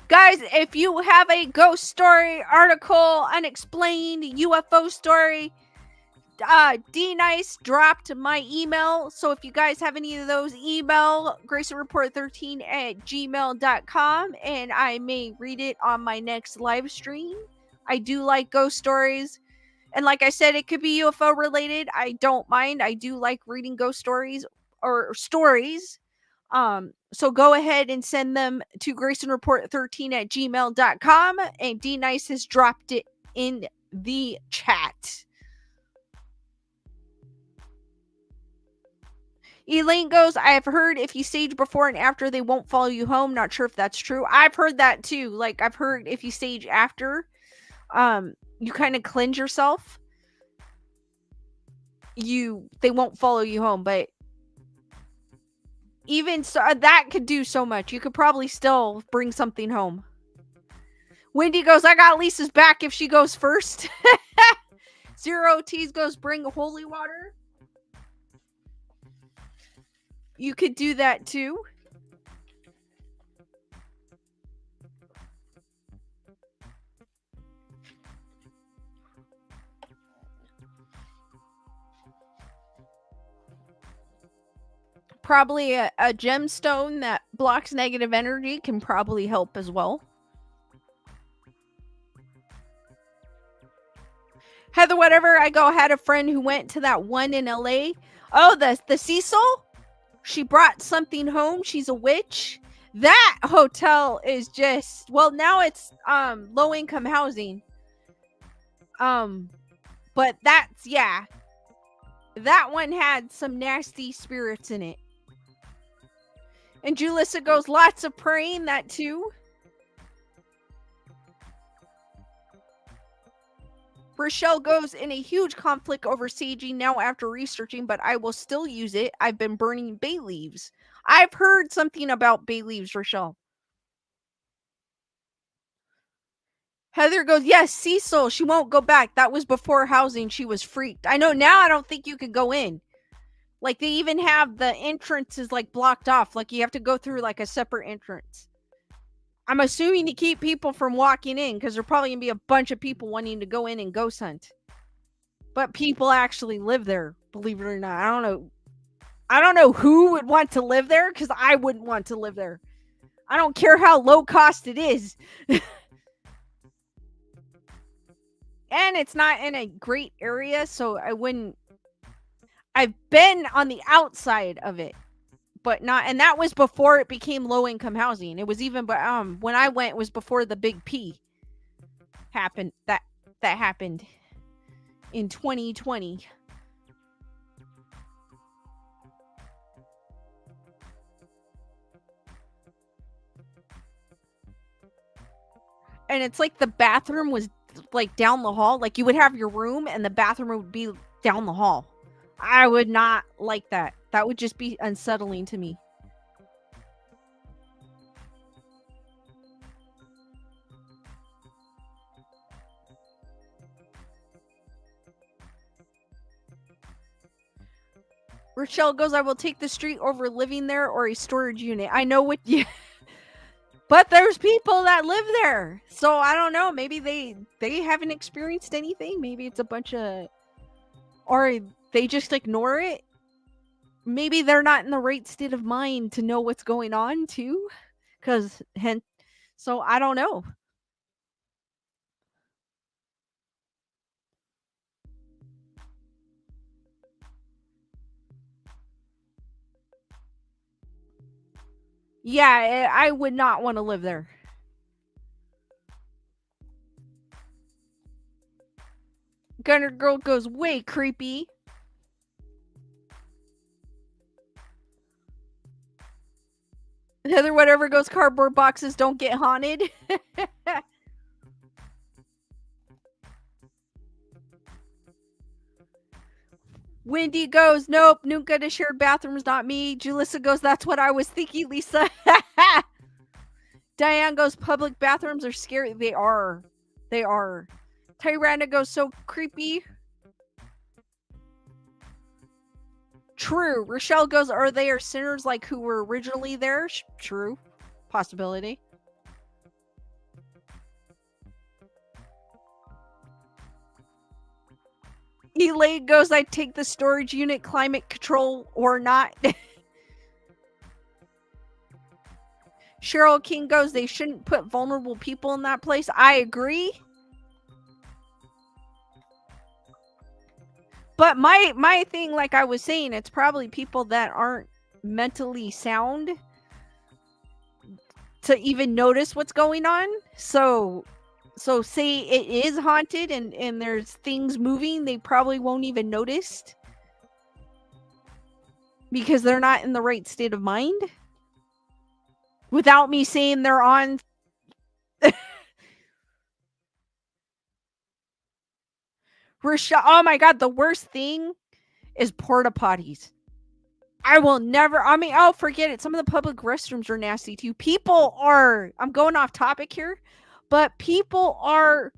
Guys, if you have a ghost story, article, unexplained UFO story, D Nice dropped my email. So if you guys have any of those, email graysonreport13@gmail.com and I may read it on my next live stream. I do like ghost stories. And like I said, it could be UFO related. I don't mind. I do like reading ghost stories or stories. So go ahead and send them to graysonreport13@gmail.com, and D Nice has dropped it in the chat. Elaine goes, I have heard if you stage before and after, they won't follow you home. Not sure if that's true. I've heard that too. Like, I've heard if you stage after, you kind of cleanse yourself, they won't follow you home. But even so, that could do so much. You could probably still bring something home. Wendy goes, I got Lisa's back if she goes first. Zero T's goes, bring holy water. You could do that too. Probably a gemstone that blocks negative energy can probably help as well. Heather, whatever, I had a friend who went to that one in LA. Oh, the Cecil? She brought something home. She's a witch. That hotel is just, well, now it's low income housing. But that's, yeah. That one had some nasty spirits in it. And Julissa goes, lots of praying, that too. Rochelle goes, in a huge conflict over saging now after researching, but I will still use it. I've been burning bay leaves. I've heard something about bay leaves, Rochelle. Heather goes, yes, Cecil, she won't go back. That was before housing. She was freaked. I know, now I don't think you could go in. Like, they even have the entrance is like blocked off. Like, you have to go through like a separate entrance. I'm assuming to keep people from walking in, because there's probably going to be a bunch of people wanting to go in and ghost hunt. But people actually live there, believe it or not. I don't know who would want to live there, because I wouldn't want to live there. I don't care how low cost it is. And it's not in a great area, so I wouldn't. I've been on the outside of it, but not, and that was before it became low income housing. It was even, but when I went, it was before the big P happened. That happened in 2020. And it's like the bathroom was like down the hall. Like, you would have your room and the bathroom would be down the hall. I would not like that. That would just be unsettling to me. Rochelle goes, I will take the street over living there or a storage unit. I know what you... But there's people that live there. So I don't know. Maybe they haven't experienced anything. Maybe it's a bunch of... Or they just ignore it. Maybe they're not in the right state of mind to know what's going on too. So I don't know. Yeah, I would not want to live there. Gunner Girl goes, way creepy. Heather whatever goes, cardboard boxes don't get haunted. Wendy goes, nope, nunca to shared bathrooms, not me. Julissa goes, that's what I was thinking, Lisa. Diane goes, public bathrooms are scary. They are. Tyranda goes, so creepy. True. Rochelle goes, are they are sinners like who were originally there? True. Possibility. Elaine goes, I take the storage unit, climate control or not. Cheryl King goes, they shouldn't put vulnerable people in that place. I agree. But my thing, like I was saying, it's probably people that aren't mentally sound to even notice what's going on. So say it is haunted and there's things moving, they probably won't even notice because they're not in the right state of mind. Without me saying they're on. Oh my God, the worst thing is porta potties. I will never, forget it. Some of the public restrooms are nasty too. I'm going off topic here, but people are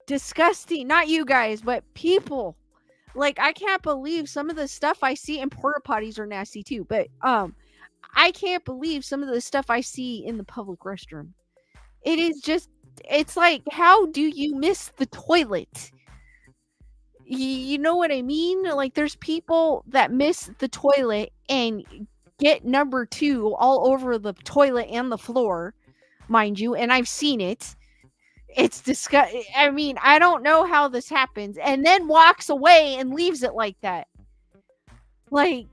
disgusting. Not you guys, but people. Like, I can't believe some of the stuff I see, and porta potties are nasty too, but I can't believe some of the stuff I see in the public restroom. It is just, it's like, how do you miss the toilet? You know what I mean? Like, there's people that miss the toilet and get number 2 all over the toilet and the floor, mind you, and I've seen it. It's disgusting. I mean, I don't know how this happens, and then walks away and leaves it like that. Like,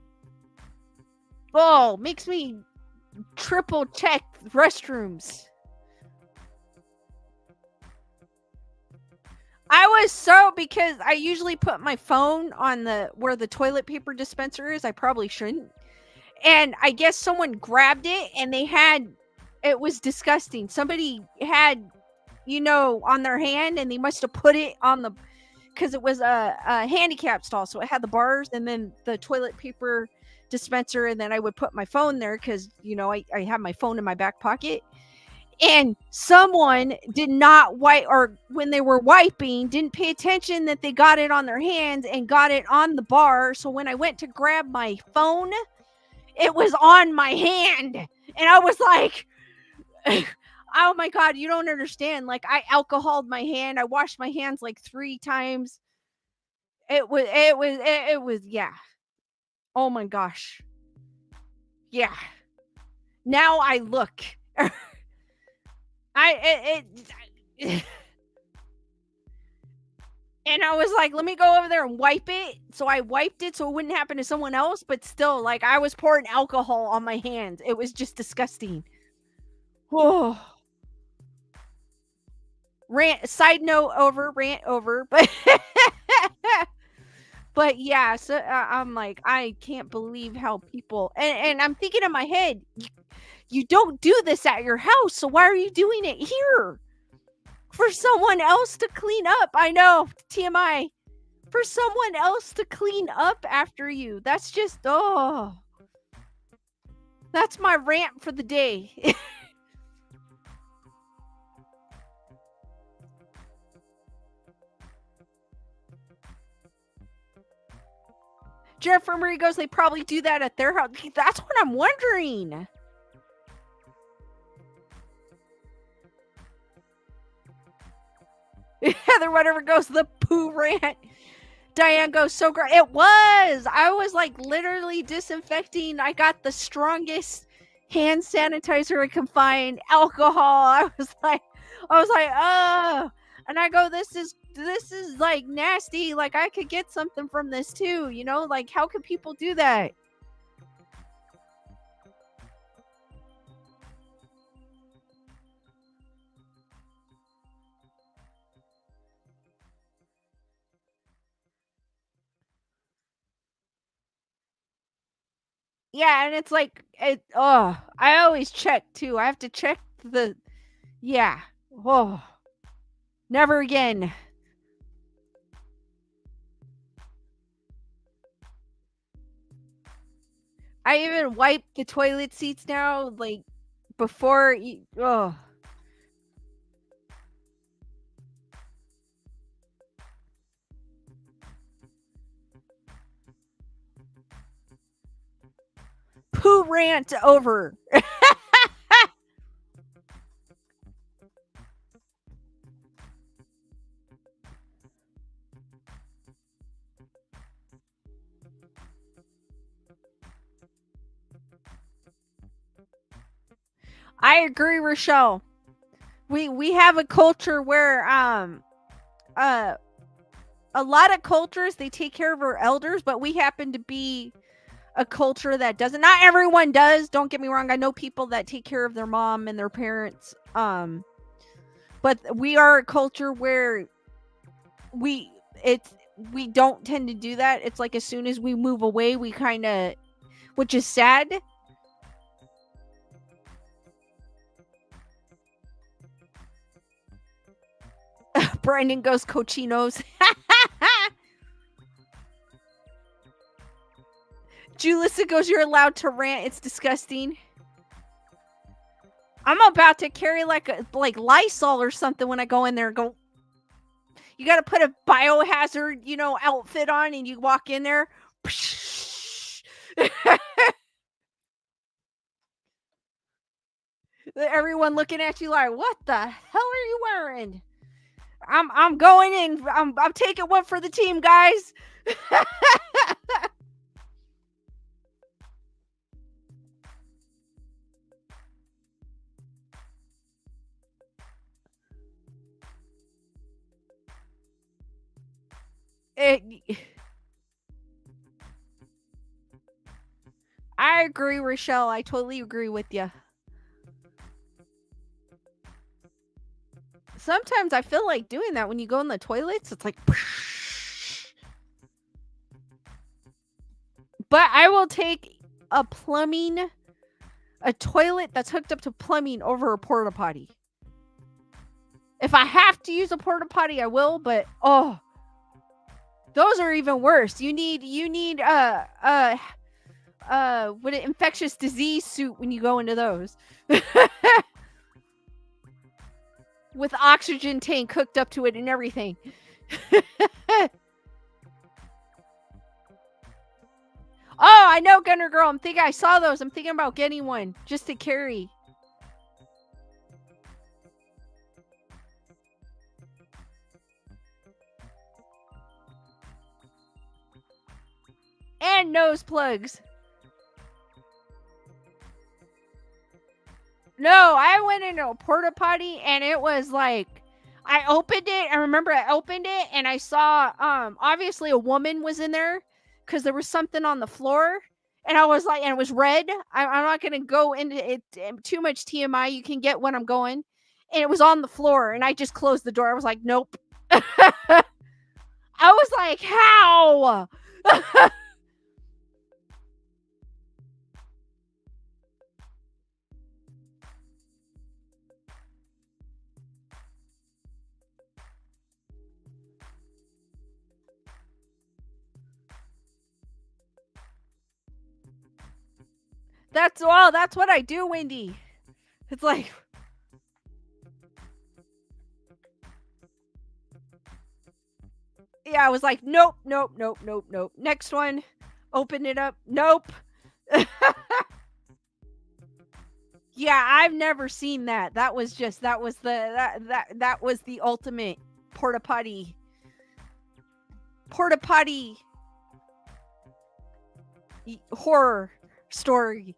makes me triple check restrooms. Because I usually put my phone on where the toilet paper dispenser is. I probably shouldn't. And I guess someone grabbed it and it was disgusting. Somebody had, on their hand, and they must have put it on because it was a handicap stall. So it had the bars and then the toilet paper dispenser. And then I would put my phone there because, I have my phone in my back pocket. And someone did not wipe, or when they were wiping, didn't pay attention that they got it on their hands and got it on the bar. So when I went to grab my phone, it was on my hand. And I was like, oh my God, you don't understand. Like, I alcoholed my hand. I washed my hands like 3 times. It was, yeah. Oh my gosh. Yeah. Now I look. And I was like, let me go over there and wipe it. So I wiped it so it wouldn't happen to someone else. But still, like, I was pouring alcohol on my hands. It was just disgusting. Oh. Rant over. But yeah, so I'm like, I can't believe how people, and I'm thinking in my head, you don't do this at your house, so why are you doing it here? For someone else to clean up. I know, TMI. For someone else to clean up after you. That's just, that's my rant for the day. Jennifer Marie goes, they probably do that at their house. That's what I'm wondering. Heather, whatever goes, the poo rant. Diane goes, so great. It was. I was like literally disinfecting. I got the strongest hand sanitizer I can find, alcohol. I was like, oh. And I go, this is like nasty. Like, I could get something from this too, like, how can people do that? Yeah, and it's like, I always check too. I have to check never again. I even wipe the toilet seats now, like, before, Poo rant over. I agree, Rochelle. We have a culture where a lot of cultures, they take care of our elders, but we happen to be a culture that doesn't. Not everyone does. Don't get me wrong. I know people that take care of their mom and their parents. But we are a culture where we don't tend to do that. It's like as soon as we move away, we kind of, which is sad. Brandon goes cochinos. Julissa goes, you're allowed to rant. It's disgusting. I'm about to carry like Lysol or something when I go in there and go. You got to put a biohazard, outfit on, and you walk in there. Everyone looking at you like, what the hell are you wearing? I'm going in. I'm taking one for the team, guys. I agree, Rochelle. I totally agree with you. Sometimes I feel like doing that when you go in the toilets. It's like, but I will take a toilet that's hooked up to plumbing over a porta potty. If I have to use a porta potty, I will. But those are even worse. You need what an infectious disease suit when you go into those. With oxygen tank hooked up to it and everything. Oh, I know, Gunner Girl. I'm thinking I saw those. I'm thinking about getting one just to carry. And nose plugs. No, I went into a porta potty and it was like, I opened it. I remember I opened it and I saw, obviously a woman was in there because there was something on the floor. And I was like, and it was red. I'm not going to go into it too much TMI. You can get when I'm going. And it was on the floor and I just closed the door. I was like, nope. I was like, how? That's what I do, Wendy. It's like, yeah, I was like, nope. Next one, open it up. Nope. Yeah, I've never seen that. That was the ultimate porta potty horror story.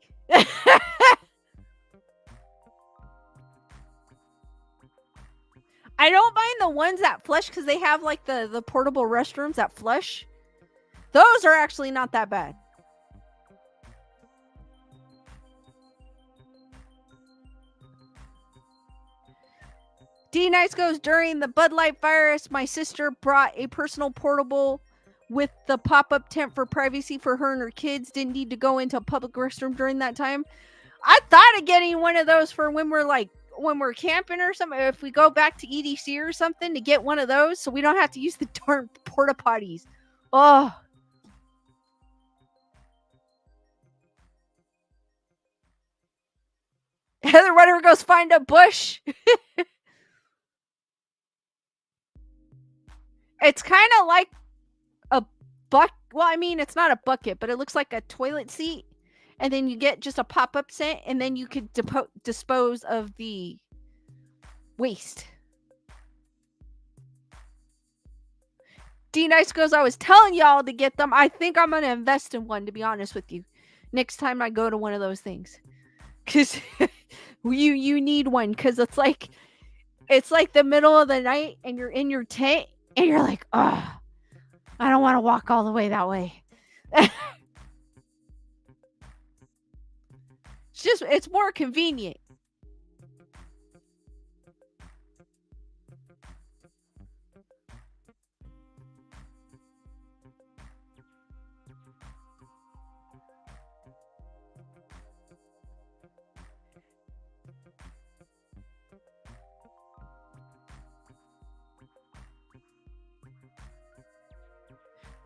I don't mind the ones that flush because they have like the portable restrooms that flush. Those are actually not that bad. D Nice goes, during the Bud Light virus, my sister brought a personal portable with the pop-up tent for privacy for her and her kids. Didn't need to go into a public restroom during that time. I thought of getting one of those for when we're camping or something. If we go back to EDC or something, to get one of those so we don't have to use the darn porta potties. Oh. Heather Rutter goes, find a bush. It's kind of like a bucket. Well, I mean, it's not a bucket, but it looks like a toilet seat. And then you get just a pop-up set, and then you could dispose of the waste. D Nice goes, I was telling y'all to get them. I think I'm going to invest in one, to be honest with you. Next time I go to one of those things. Because you need one. Because it's like the middle of the night, and you're in your tent, and you're like, oh, I don't want to walk all the way that way. it's more convenient.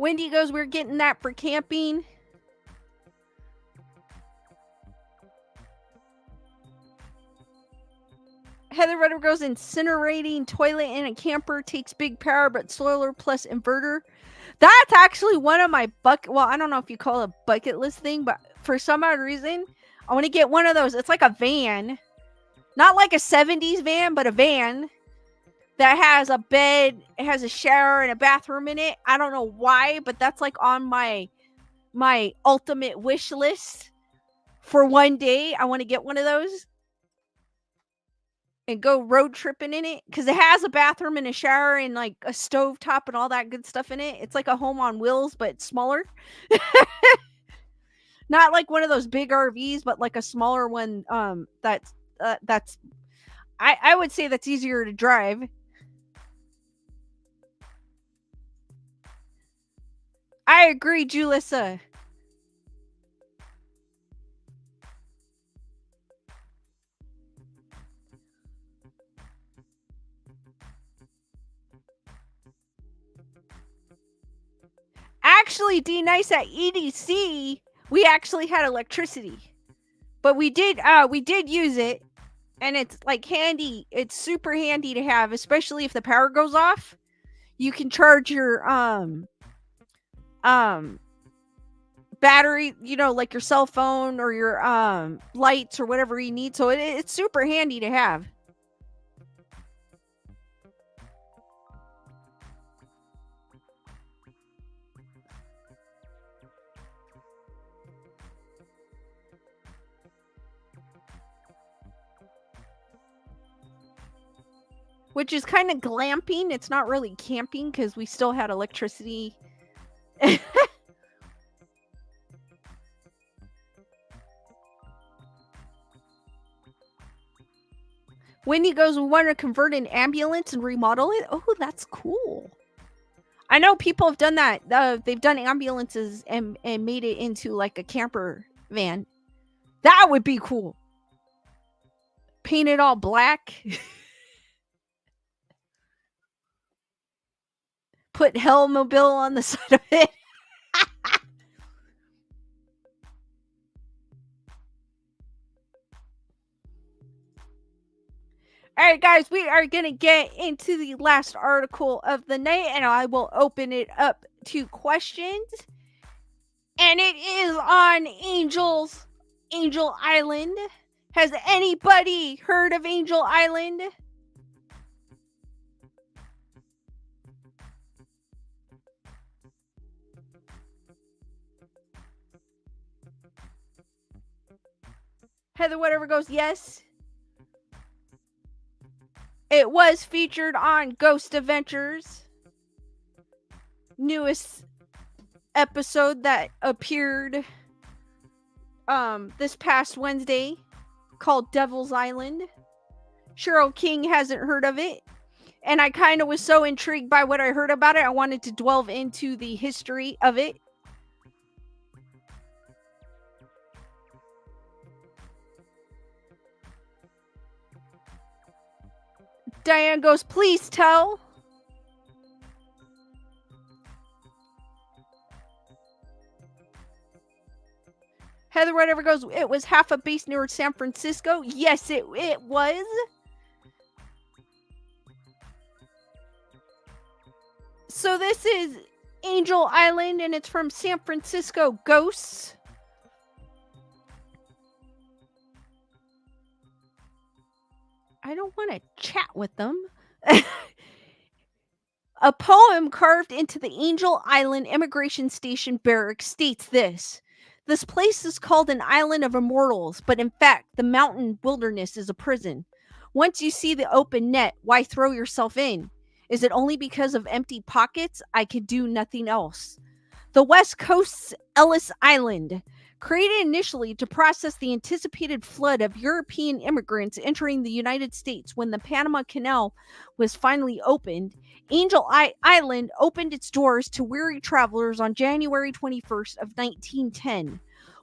Wendy goes, we're getting that for camping. Heather Rudder goes, incinerating toilet in a camper takes big power, but solar plus inverter. That's actually one of my I don't know if you call it a bucket list thing, but for some odd reason, I want to get one of those. It's like a van. Not like a 70s van, but a van that has a bed, it has a shower and a bathroom in it. I don't know why, but that's like on my ultimate wish list for one day. I want to get one of those and go road tripping in it, because it has a bathroom and a shower and like a stove top and all that good stuff in it. It's like a home on wheels, but smaller. Not like one of those big RVs, but like a smaller one. That's I would say that's easier to drive. I agree, Julissa. Actually, D Nice, at EDC, we actually had electricity, but we did use it, and it's like handy. It's super handy to have, especially if the power goes off. You can charge your battery, like your cell phone or your lights or whatever you need. So it's super handy to have. Which is kind of glamping. It's not really camping because we still had electricity. Wendy goes, we want to convert an ambulance and remodel it. Oh, that's cool. I know people have done that. They've done ambulances and made it into like a camper van. That would be cool. Paint it all black. Put Hellmobile on the side of it. All right, guys, we are going to get into the last article of the night, and I will open it up to questions. And it is on Angel Island. Has anybody heard of Angel Island? Heather Whatever goes, yes. It was featured on Ghost Adventures. Newest episode that appeared this past Wednesday, called Devil's Island. Cheryl King hasn't heard of it. And I kind of was so intrigued by what I heard about it, I wanted to delve into the history of it. Diane goes, please tell. Heather Whatever goes, it was half a base near San Francisco. Yes, it was. So this is Angel Island, and it's from San Francisco Ghosts. I don't want to chat with them. A poem carved into the Angel Island Immigration Station barracks states this. This place is called an island of immortals, but in fact, the mountain wilderness is a prison. Once you see the open net, why throw yourself in? Is it only because of empty pockets? I could do nothing else. The West Coast's Ellis Island, Created initially to process the anticipated flood of European immigrants entering the United States when the Panama Canal was finally opened, Angel Island opened its doors to weary travelers on January 21st of 1910.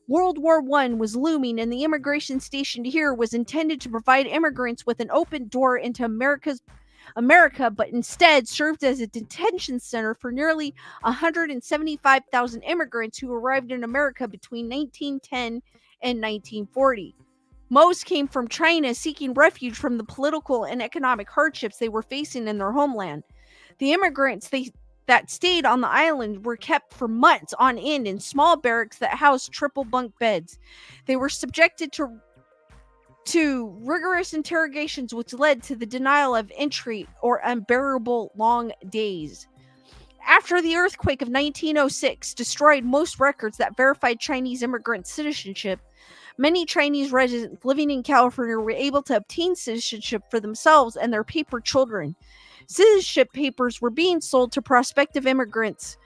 World War I was looming, and the immigration station here was intended to provide immigrants with an open door into America, but instead served as a detention center for nearly 175,000 immigrants who arrived in America between 1910 and 1940. Most came from China, seeking refuge from the political and economic hardships they were facing in their homeland. The immigrants that stayed on the island were kept for months on end in small barracks that housed triple bunk beds. They were subjected to rigorous interrogations, which led to the denial of entry or unbearable long days. After the earthquake of 1906 destroyed most records that verified Chinese immigrant citizenship, many Chinese residents living in California were able to obtain citizenship for themselves and their paper children. Citizenship papers were being sold to prospective immigrants,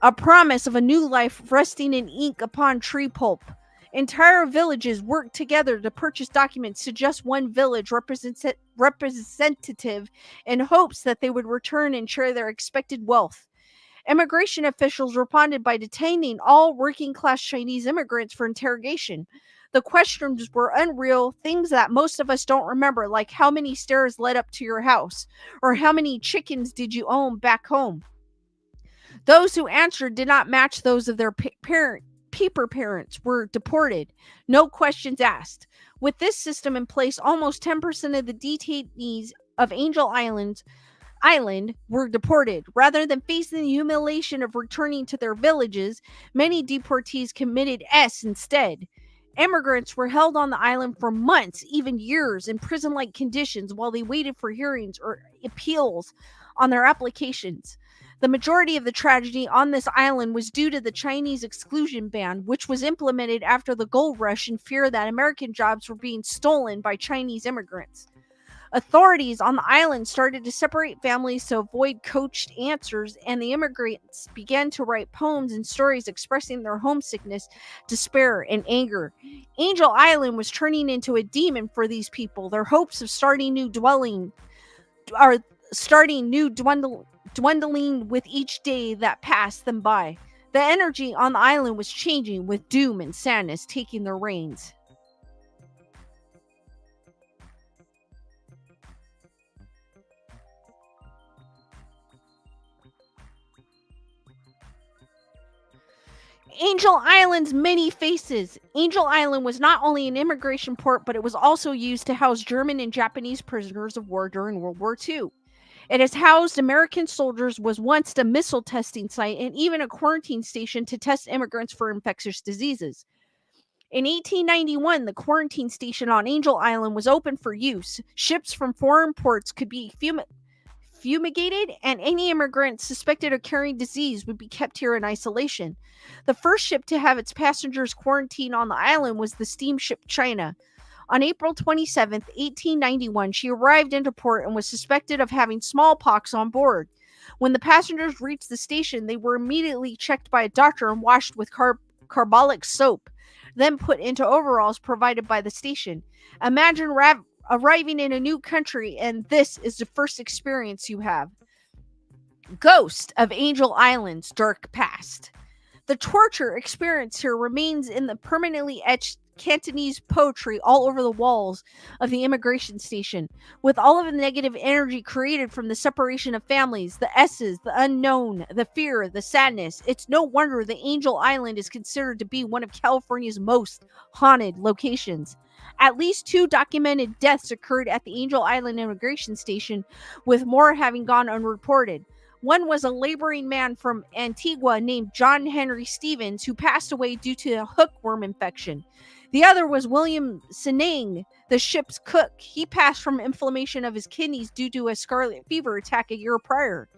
a promise of a new life resting in ink upon tree pulp. Entire villages worked together to purchase documents to just one village representative in hopes that they would return and share their expected wealth. Immigration officials responded by detaining all working-class Chinese immigrants for interrogation. The questions were unreal, things that most of us don't remember, like how many stairs led up to your house, or how many chickens did you own back home. Those who answered did not match those of their paper parents were deported, no questions asked. With this system in place, almost 10% of the detainees of Angel Island were deported. Rather than facing the humiliation of returning to their villages, many deportees committed instead. Immigrants were held on the island for months, even years, in prison-like conditions while they waited for hearings or appeals on their applications. The majority of the tragedy on this island was due to the Chinese exclusion ban, which was implemented after the gold rush in fear that American jobs were being stolen by Chinese immigrants. Authorities on the island started to separate families to avoid coached answers, and the immigrants began to write poems and stories expressing their homesickness, despair, and anger. Angel Island was turning into a demon for these people. Their hopes of starting new dwindling with each day that passed them by. The energy on the island was changing, with doom and sadness taking their reins. Angel Island's many faces. Angel Island was not only an immigration port, but it was also used to house German and Japanese prisoners of war during World War II. It has housed American soldiers, was once a missile testing site, and even a quarantine station to test immigrants for infectious diseases. In 1891, the quarantine station on Angel Island was open for use. Ships from foreign ports could be fumigated, and any immigrant suspected of carrying disease would be kept here in isolation. The first ship to have its passengers quarantined on the island was the steamship China. On April 27, 1891, she arrived into port and was suspected of having smallpox on board. When the passengers reached the station, they were immediately checked by a doctor and washed with carbolic soap, then put into overalls provided by the station. Imagine arriving in a new country, and this is the first experience you have. Ghost of Angel Island's dark past. The torture experienced here remains in the permanently etched Cantonese poetry all over the walls of the immigration station, with all of the negative energy created from the separation of families, the S's, the unknown, the fear, the sadness. It's no wonder the Angel Island is considered to be one of California's most haunted locations. At least 2 documented deaths occurred at the Angel Island immigration station, with more having gone unreported. One was a laboring man from Antigua named John Henry Stevens, who passed away due to a hookworm infection. The other was William Sinang, the ship's cook. He passed from inflammation of his kidneys due to a scarlet fever attack a year prior.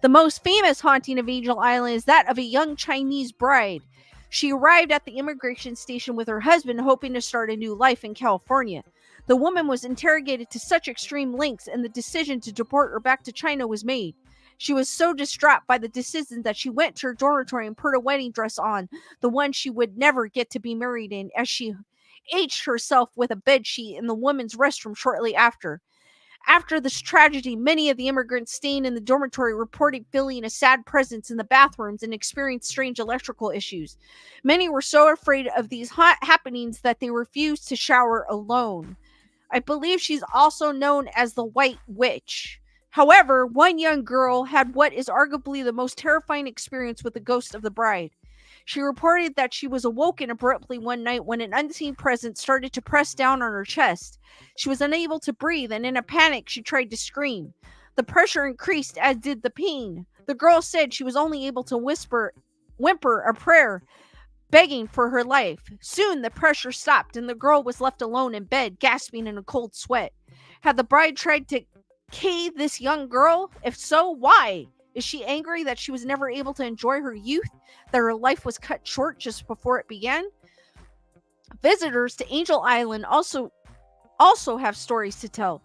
The most famous haunting of Angel Island is that of a young Chinese bride. She arrived at the immigration station with her husband, hoping to start a new life in California. The woman was interrogated to such extreme lengths, and the decision to deport her back to China was made. She was so distraught by the decision that she went to her dormitory and put a wedding dress on, the one she would never get to be married in, as she aged herself with a bedsheet in the women's restroom shortly after. After this tragedy, many of the immigrants staying in the dormitory reported feeling a sad presence in the bathrooms and experienced strange electrical issues. Many were so afraid of these happenings that they refused to shower alone. I believe she's also known as the White Witch. However, one young girl had what is arguably the most terrifying experience with the ghost of the bride. She reported that she was awoken abruptly one night when an unseen presence started to press down on her chest. She was unable to breathe, and in a panic, she tried to scream. The pressure increased, as did the pain. The girl said she was only able to whimper a prayer, begging for her life. Soon the pressure stopped, and the girl was left alone in bed, gasping in a cold sweat. Had the bride tried to kill this young girl? If so, why? Is she angry that she was never able to enjoy her youth, that her life was cut short just before it began? Visitors to Angel Island also have stories to tell.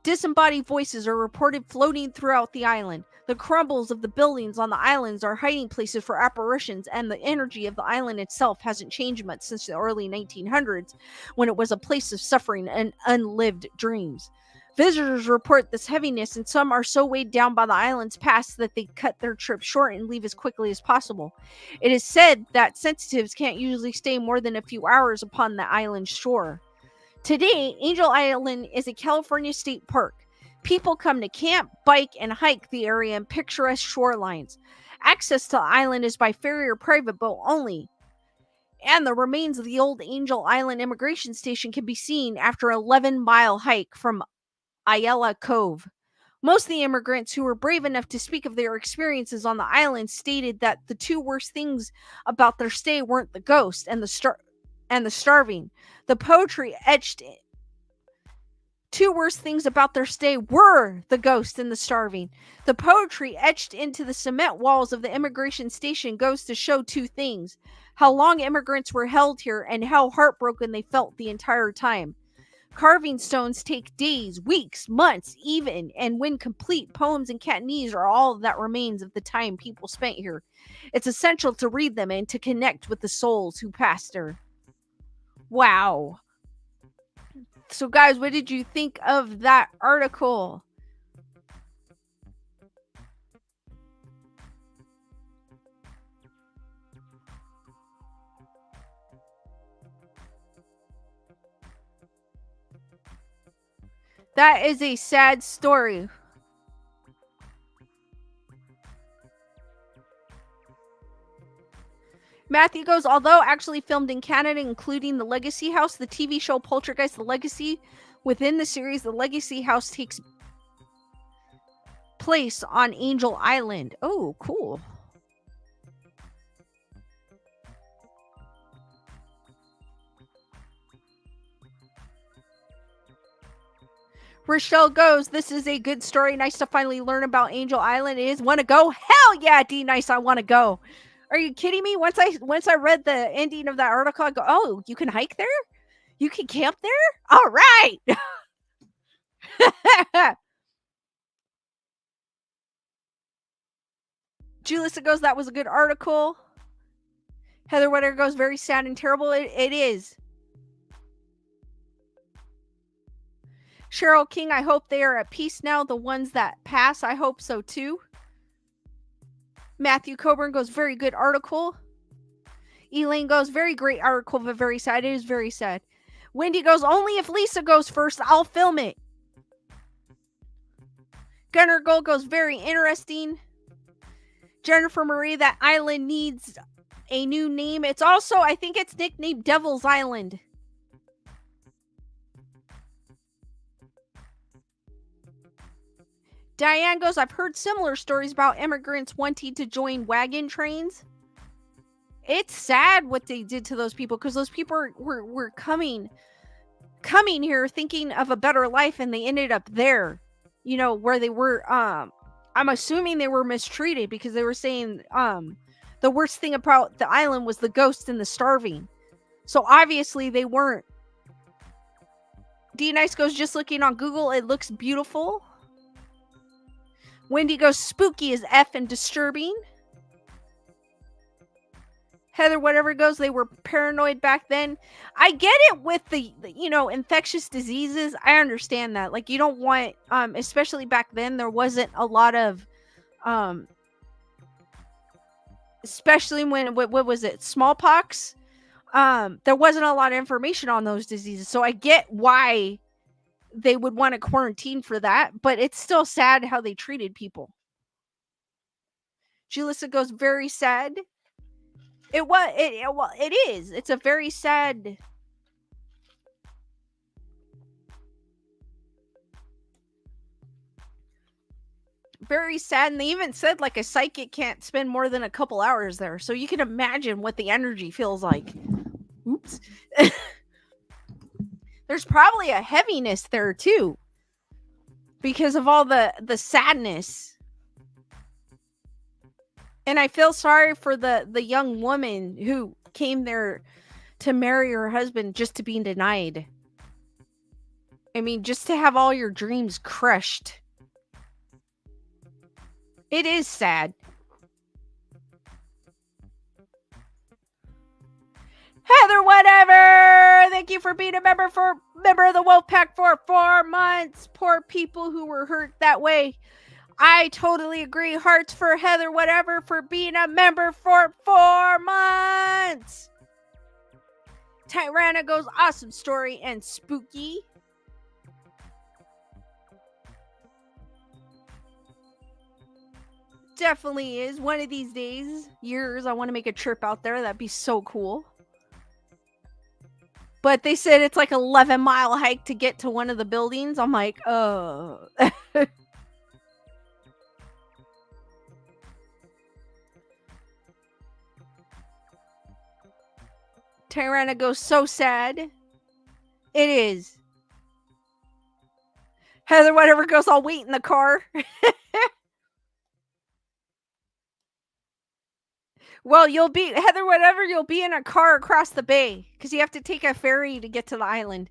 Disembodied voices are reported floating throughout the island. The crumbles of the buildings on the islands are hiding places for apparitions, and the energy of the island itself hasn't changed much since the early 1900s, when it was a place of suffering and unlived dreams. Visitors report this heaviness, and some are so weighed down by the island's past that they cut their trip short and leave as quickly as possible. It is said that sensitives can't usually stay more than a few hours upon the island's shore. Today, Angel Island is a California state park. People come to camp, bike, and hike the area in picturesque shorelines. Access to the island is by ferry or private boat only, and the remains of the old Angel Island immigration station can be seen after an 11-mile hike from Ayala Cove. Most of the immigrants who were brave enough to speak of their experiences on the island stated that the two worst things about their stay weren't the ghost and the starving. The poetry etched Two worst things about their stay were the ghost and the starving. The poetry etched into the cement walls of the immigration station goes to show two things: how long immigrants were held here and how heartbroken they felt the entire time. Carving stones take days, weeks, months, even, and when complete, poems in Cantonese are all that remains of the time people spent here. It's essential to read them and to connect with the souls who passed her. Wow. So, guys, what did you think of that article? That is a sad story. Matthew goes, although actually filmed in Canada, including the Legacy House, the TV show Poltergeist, The Legacy, within the series, the Legacy House takes place on Angel Island. Oh, cool. Rochelle goes, this is a good story. Nice to finally learn about Angel Island. It is. Want to go? Hell yeah, D. Nice. I want to go. Are you kidding me? Once I read the ending of that article, I go, oh, you can hike there? You can camp there? All right. Julissa goes, that was a good article. Heather Wetter goes, very sad and terrible. It is. Cheryl King, I hope they are at peace now. The ones that pass, I hope so too. Matthew Coburn goes, very good article. Elaine goes, very great article, but very sad. It is very sad. Wendy goes, only if Lisa goes first, I'll film it. Gunnar Gold goes, very interesting. Jennifer Marie, that island needs a new name. It's also, I think it's nicknamed Devil's Island. Diane goes, I've heard similar stories about immigrants wanting to join wagon trains. It's sad what they did to those people, because those people were coming here thinking of a better life, and they ended up there, you know, where they were. I'm assuming they were mistreated, because they were saying the worst thing about the island was the ghost and the starving. So obviously they weren't. D Nice goes, just looking on Google, it looks beautiful. Wendy goes, spooky is F and disturbing. Heather, whatever goes, they were paranoid back then. I get it with the infectious diseases. I understand that. Like, you don't want, especially back then, there wasn't a lot of, especially when, what was it, smallpox? There wasn't a lot of information on those diseases. So I get why they would want to quarantine for that, but it's still sad how they treated people. Julissa goes, very sad. It is. It's a very sad. Very sad. And they even said, like, a psychic can't spend more than a couple hours there. So you can imagine what the energy feels like. Oops. There's probably a heaviness there too, because of all the sadness. And I feel sorry for the young woman who came there to marry her husband just to be denied. I mean, just to have all your dreams crushed. It is sad. Heather, whatever. Thank you for being a member of the Wolfpack for 4 months. Poor people who were hurt that way. I totally agree. Hearts for Heather, whatever, for being a member for 4 months. Tyranna goes, awesome story and spooky. Definitely is. One of these years, I want to make a trip out there. That'd be so cool. But they said it's like an 11-mile hike to get to one of the buildings. I'm like, oh. Tyranna goes, so sad. It is. Heather, whatever goes, I'll wait in the car. Well, Heather, whatever, you'll be in a car across the bay, because you have to take a ferry to get to the island.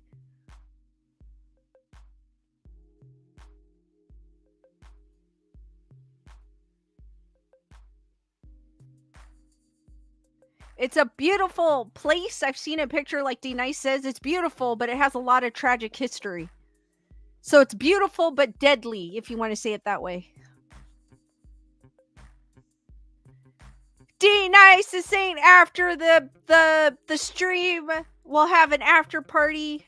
It's a beautiful place. I've seen a picture, like D-Nice says. It's beautiful, but it has a lot of tragic history. So it's beautiful, but deadly, if you want to say it that way. D-Nice is saying after the stream, we'll have an after party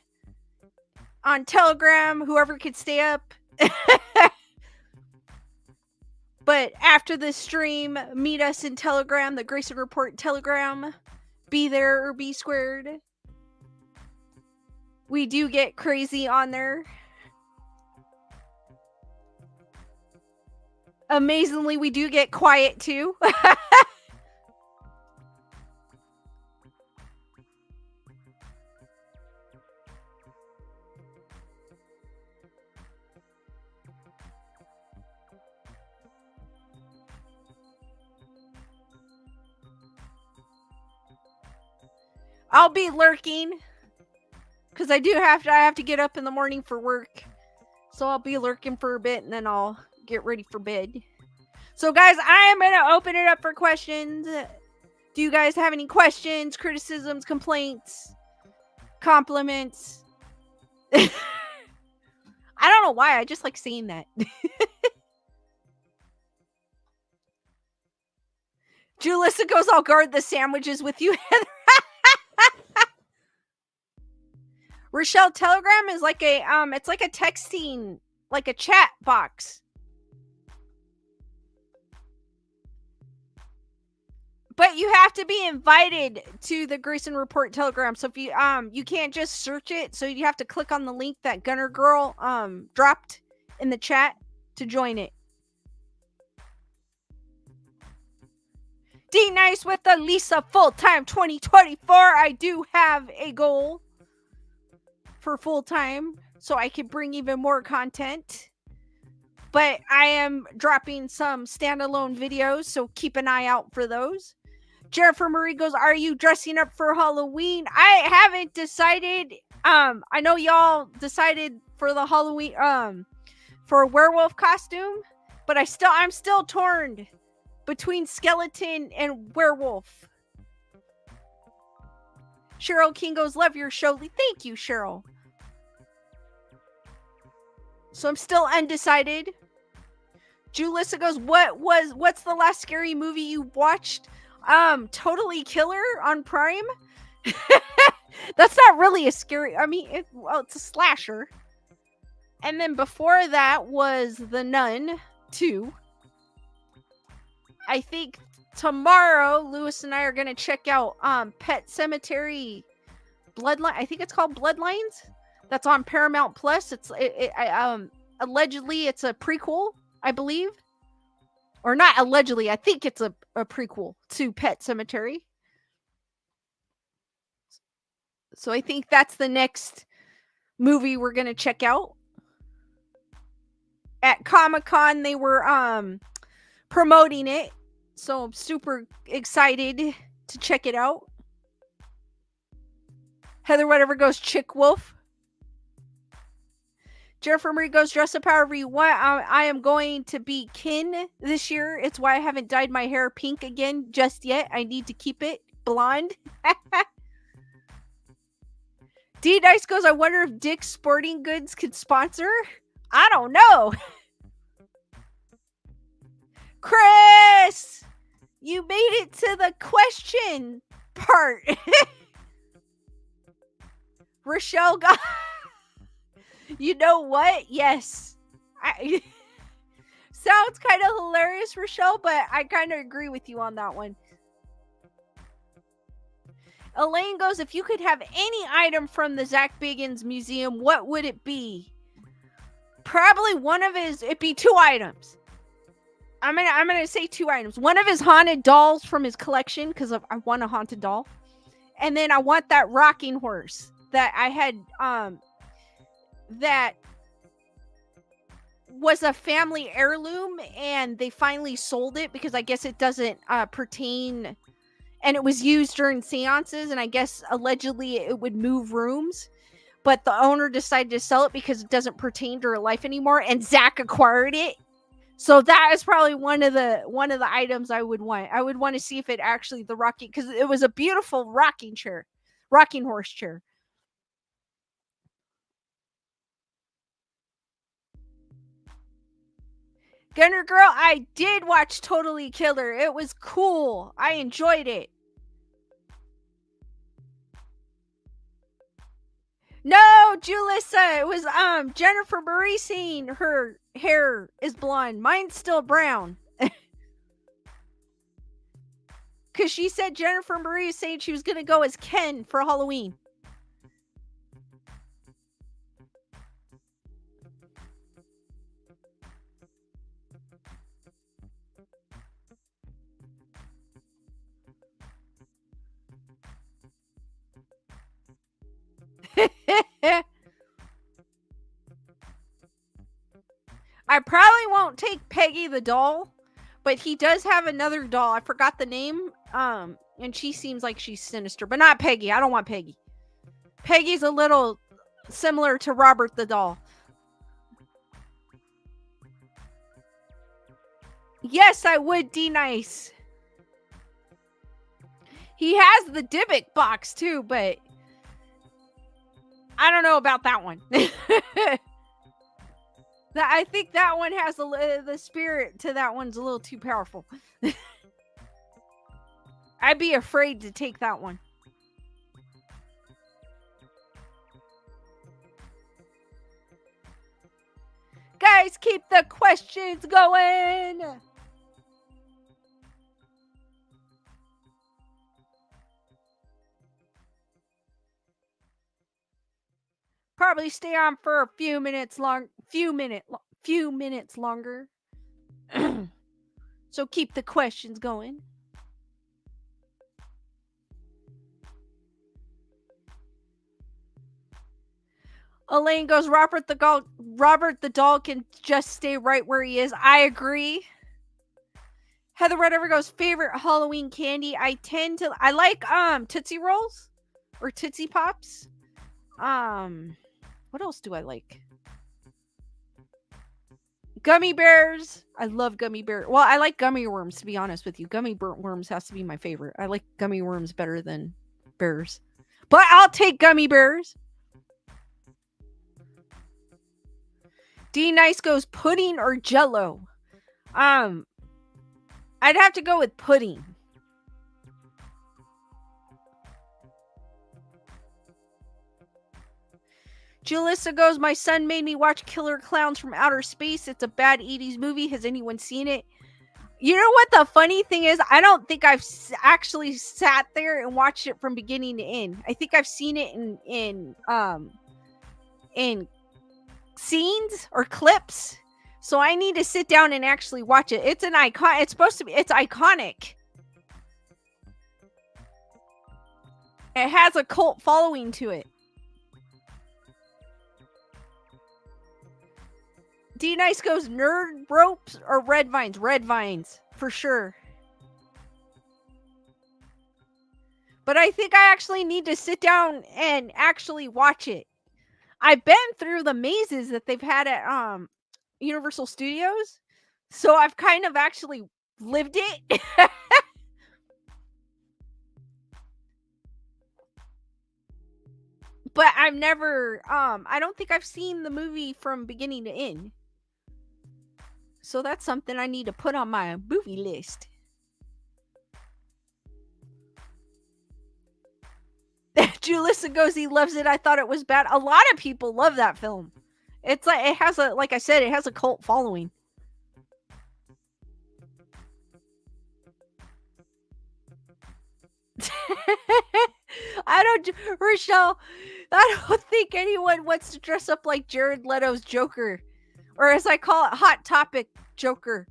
on Telegram. Whoever could stay up. But after the stream, meet us in Telegram, the Grayson Report Telegram. Be there or be squared. We do get crazy on there. Amazingly, we do get quiet too. I'll be lurking, because I have to get up in the morning for work. So I'll be lurking for a bit, and then I'll get ready for bed. So guys, I am going to open it up for questions. Do you guys have any questions, criticisms, complaints, compliments? I don't know why, I just like saying that. Julissa goes, I'll guard the sandwiches with you, Heather. Rochelle, Telegram is like a it's like a texting, like a chat box. But you have to be invited to the Grayson Report Telegram. So if you can't just search it, so you have to click on the link that Gunner Girl dropped in the chat to join it. D Nice with the Lisa full-time 2024. I do have a goal for full-time, so I can bring even more content. But I am dropping some standalone videos, so keep an eye out for those. Jennifer Marie goes, are you dressing up for Halloween? I haven't decided. I know y'all decided for the Halloween, for a werewolf costume. But I'm still torn between skeleton and werewolf. Cheryl King goes, love your show. Thank you, Cheryl. So I'm still undecided. Julissa goes, what's the last scary movie you watched? Totally Killer on Prime. That's not really a scary, I mean, it's a slasher. And then before that was The Nun 2. I think tomorrow Lewis and I are going to check out Pet Cemetery Bloodline. I think it's called Bloodlines. That's on Paramount Plus. Allegedly it's a prequel, I believe. Or not allegedly, I think it's a prequel to Pet Cemetery. So I think that's the next movie we're going to check out. At Comic-Con, they were promoting it. So I'm super excited to check it out. Heather Whatever goes Chick Wolf. Jennifer Marie goes dress up however you want. I am going to be Kin this year. It's why I haven't dyed my hair pink again just yet. I need to keep it blonde. D Dice goes, I wonder if Dick's Sporting Goods could sponsor. I don't know. Chris, you made it to the question part. Rochelle got... You know what? Yes. Sounds kind of hilarious, Rochelle, but I kind of agree with you on that one. Elaine goes, if you could have any item from the Zach Biggins Museum, what would it be? Probably it'd be 2 items. I'm gonna say 2 items. One of his haunted dolls from his collection, because I want a haunted doll. And then I want that rocking horse that I had, that was a family heirloom, and they finally sold it because I guess it doesn't pertain, and it was used during seances, and I guess allegedly it would move rooms, but the owner decided to sell it because it doesn't pertain to her life anymore, and Zach acquired it. So that is probably one of the items I would want. I would want to see if it actually the rocking, because it was a beautiful rocking horse chair. Gunner Girl, I did watch Totally Killer. It was cool. I enjoyed it. No, Julissa, it was Jennifer Marie saying her hair is blonde. Mine's still brown. Because she said Jennifer Marie is saying she was going to go as Ken for Halloween. I probably won't take Peggy the doll, but he does have another doll. I forgot the name. And she seems like she's sinister, but not Peggy. I don't want Peggy. Peggy's a little similar to Robert the doll. Yes, I would, D-Nice. He has the Dybbuk box too, but I don't know about that one. I think that one has the spirit to that one's a little too powerful. I'd be afraid to take that one. Guys, keep the questions going. Probably stay on for a few minutes longer. So keep the questions going. Elaine goes, Robert the doll can just stay right where he is. I agree. Heather Whatever goes, favorite Halloween candy. I like Tootsie Rolls or Tootsie Pops. What else do I like? Gummy bears. I love gummy bears. Well, I like gummy worms, to be honest with you. Gummy worms has to be my favorite. I like gummy worms better than bears. But I'll take gummy bears. D Nice goes pudding or jello. I'd have to go with pudding. Julissa goes, my son made me watch Killer Clowns from Outer Space. It's a bad 80s movie. Has anyone seen it? You know what the funny thing is? I don't think I've actually sat there and watched it from beginning to end. I think I've seen it in scenes or clips. So I need to sit down and actually watch it. It's an icon. It's supposed to be. It's iconic. It has a cult following to it. D Nice goes nerd ropes or red vines. Red vines for sure. But I think I actually need to sit down and actually watch it. I've been through the mazes that they've had at Universal Studios, so I've kind of actually lived it. But I've never I don't think I've seen the movie from beginning to end. So that's something I need to put on my movie list. Julissa goes, he loves it. I thought it was bad. A lot of people love that film. It's like, it has a, like I said, it has a cult following. Rochelle, I don't think anyone wants to dress up like Jared Leto's Joker. Or as I call it, Hot Topic Joker.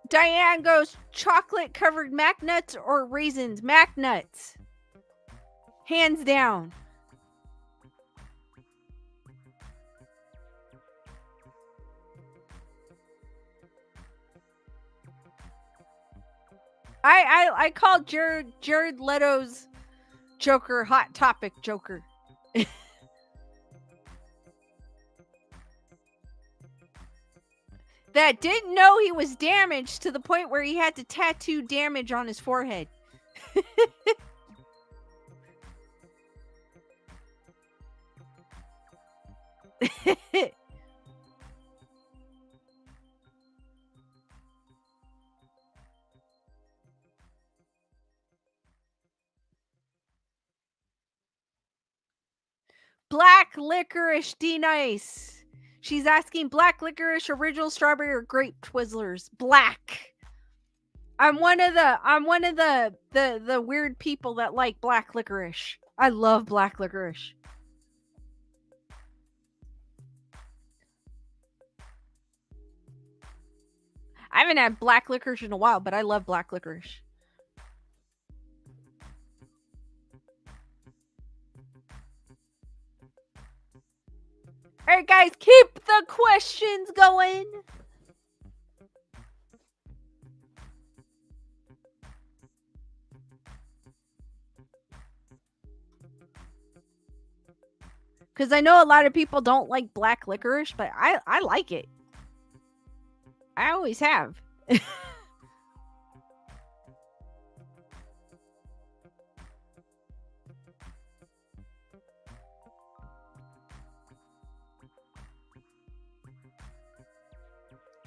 Diane goes, chocolate covered Mac nuts or raisins? Mac nuts. Hands down. I call Jared Leto's Joker Hot Topic Joker. That didn't know he was damaged to the point where he had to tattoo damage on his forehead. Black licorice D-Nice. She's asking black licorice, original strawberry, or grape Twizzlers. Black. I'm one of the weird people that like black licorice. I love black licorice. I haven't had black licorice in a while, but I love black licorice. All right, guys, keep the questions going. Because I know a lot of people don't like black licorice, but I like it. I always have.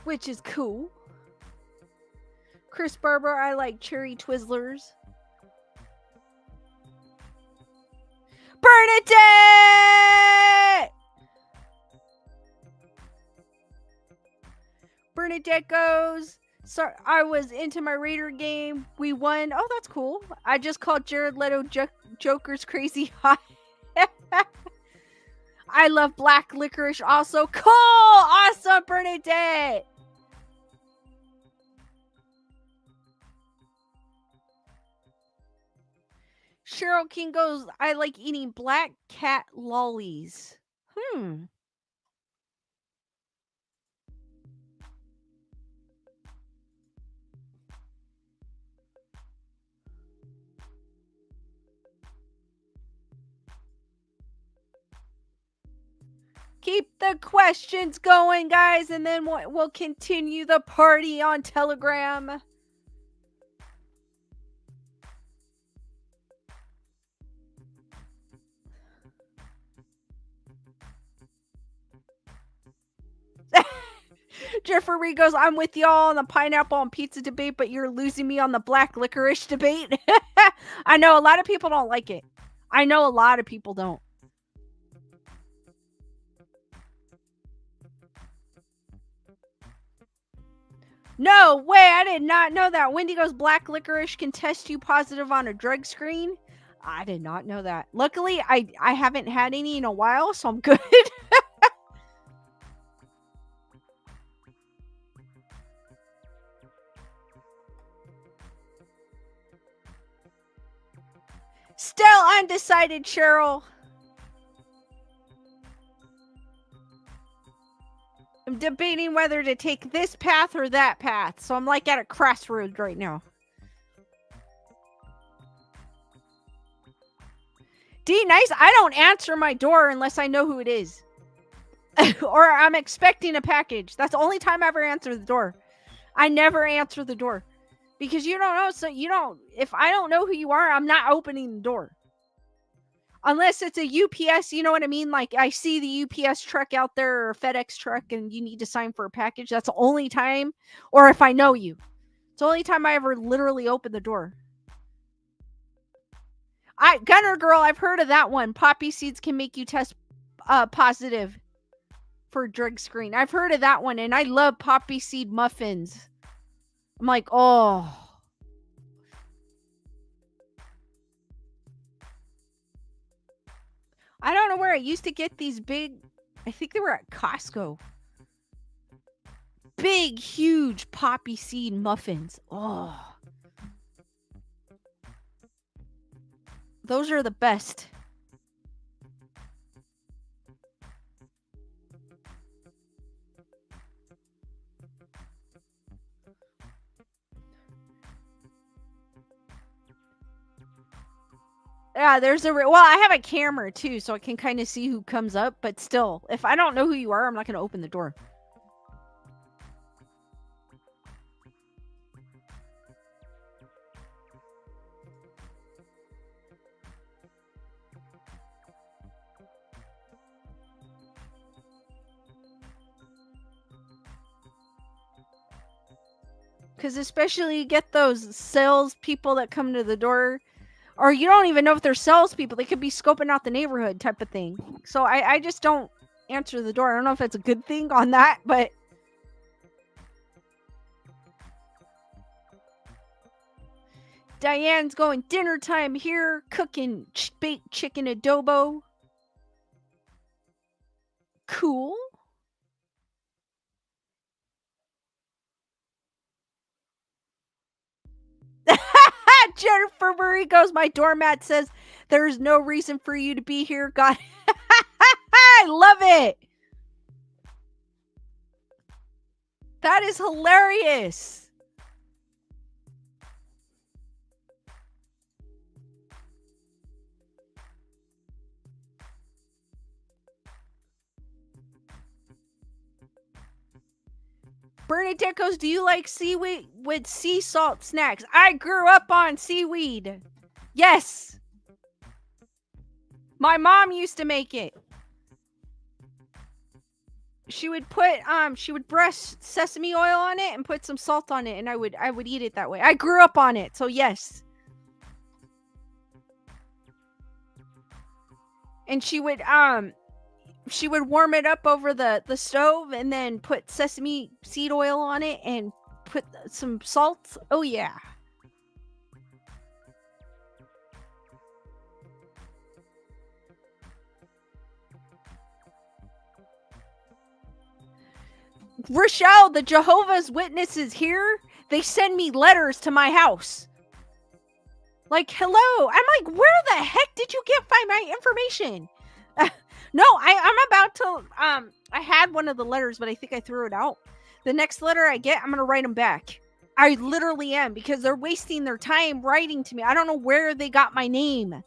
Which is cool. Chris Barber, I like cherry Twizzlers. Bernadette! Bernadette goes, sorry, I was into my Raider game. We won. Oh, that's cool. I just called Jared Leto Joker's crazy hot. I love black licorice also. Cool! Awesome, Bernadette! Cheryl King goes, I like eating black cat lollies. keep the questions going, guys, and then we'll continue the party on Telegram. Jeffrey goes, I'm with y'all on the pineapple and pizza debate, but you're losing me on the black licorice debate. I know a lot of people don't like it. I know a lot of people don't. No way, I did not know that. Wendy goes, black licorice can test you positive on a drug screen. I did not know that. Luckily, I haven't had any in a while, so I'm good. Still undecided, Cheryl. I'm debating whether to take this path or that path. So I'm like at a crossroads right now. D, nice. I don't answer my door unless I know who it is. Or I'm expecting a package. That's the only time I ever answer the door. I never answer the door. Because you don't know, so you don't, if I don't know who you are, I'm not opening the door. Unless it's a UPS, you know what I mean? Like I see the UPS truck out there or a FedEx truck and you need to sign for a package. That's the only time. Or if I know you. It's the only time I ever literally open the door. Gunner Girl, I've heard of that one. Poppy seeds can make you test positive for drug screen. I've heard of that one and I love poppy seed muffins. I'm like, oh. I don't know where I used to get these big, I think they were at Costco. Big, huge poppy seed muffins. Oh. Those are the best. Yeah, there's well, I have a camera too, so I can kind of see who comes up, but still, if I don't know who you are, I'm not going to open the door. Because especially you get those sales people that come to the door, or you don't even know if they're salespeople. They could be scoping out the neighborhood type of thing. So I just don't answer the door. I don't know if it's a good thing on that, but... Diane's going, dinner time here, cooking baked chicken adobo. Cool. Jennifer Murray goes, my doormat says there's no reason for you to be here. God, I love it. That is hilarious. Bernadette goes, do you like seaweed with sea salt snacks? I grew up on seaweed. Yes. My mom used to make it. She would put she would brush sesame oil on it and put some salt on it, and I would eat it that way. I grew up on it, so yes. And she would warm it up over the stove and then put sesame seed oil on it and put some salt. Oh yeah. Rochelle, the Jehovah's Witnesses here, they send me letters to my house. Like, hello. I'm like, where the heck did you get my information? No, I'm about to, I had one of the letters, but I think I threw it out. The next letter I get, I'm going to write them back. I literally am, because they're wasting their time writing to me. I don't know where they got my name.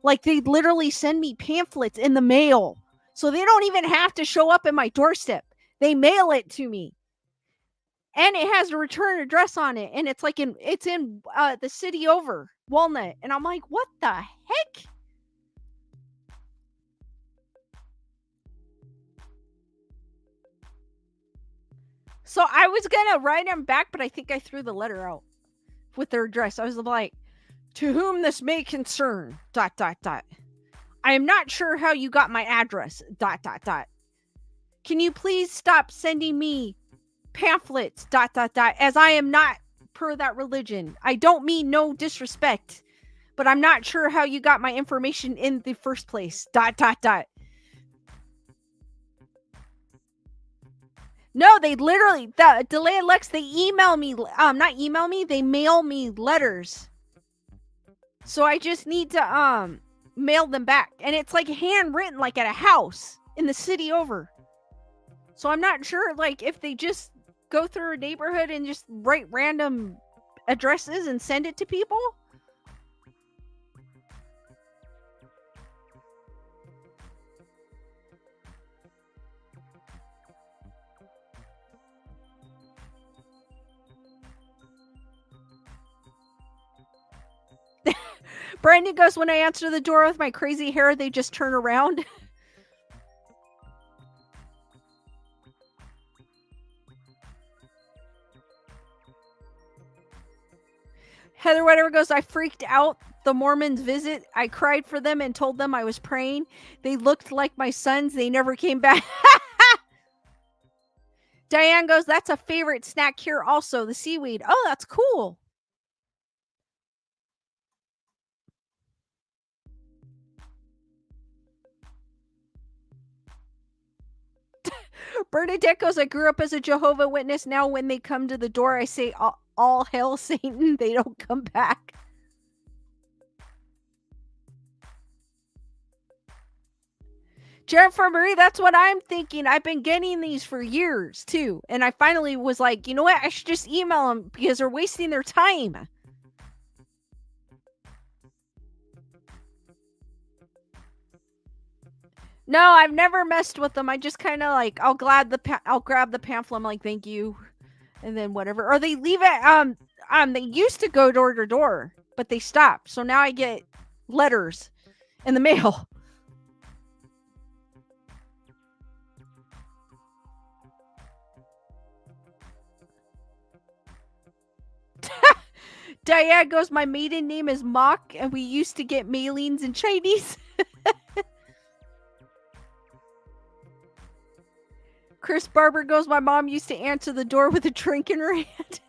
Like, they literally send me pamphlets in the mail So they don't even have to show up at my doorstep. They mail it to me. And it has a return address on it. And it's like it's in the city over, Walnut. And I'm like, what the heck? So I was going to write them back, but I think I threw the letter out with their address. I was like, to whom this may concern, ... I am not sure how you got my address, ... Can you please stop sending me pamphlets, ... as I am not per that religion. I don't mean no disrespect, but I'm not sure how you got my information in the first place, ... No, they literally, the Delay Lex, they email me, not email me, they mail me letters. So I just need to, mail them back. And it's like handwritten, like at a house in the city over. So I'm not sure, like, if they just go through a neighborhood and just write random addresses and send it to people. Brandon goes, when I answer the door with my crazy hair, they just turn around. Heather Whatever goes, I freaked out the Mormons visit. I cried for them and told them I was praying. They looked like my sons. They never came back. Diane goes, that's a favorite snack here also, the seaweed. Oh, that's cool. Bernadette goes, I grew up as a Jehovah's Witness. Now when they come to the door, I say, all hail Satan. They don't come back. Jennifer Marie, that's what I'm thinking. I've been getting these for years, too. And I finally was like, you know what? I should just email them because they're wasting their time. No, I've never messed with them. I just kind of like, I'll grab the pamphlet. I'm like, thank you. And then whatever. Or they leave it, they used to go door to door, but they stopped. So now I get letters in the mail. Diane goes, my maiden name is Mock, and we used to get mailings in Chinese. Chris Barber goes, my mom used to answer the door with a drink in her hand.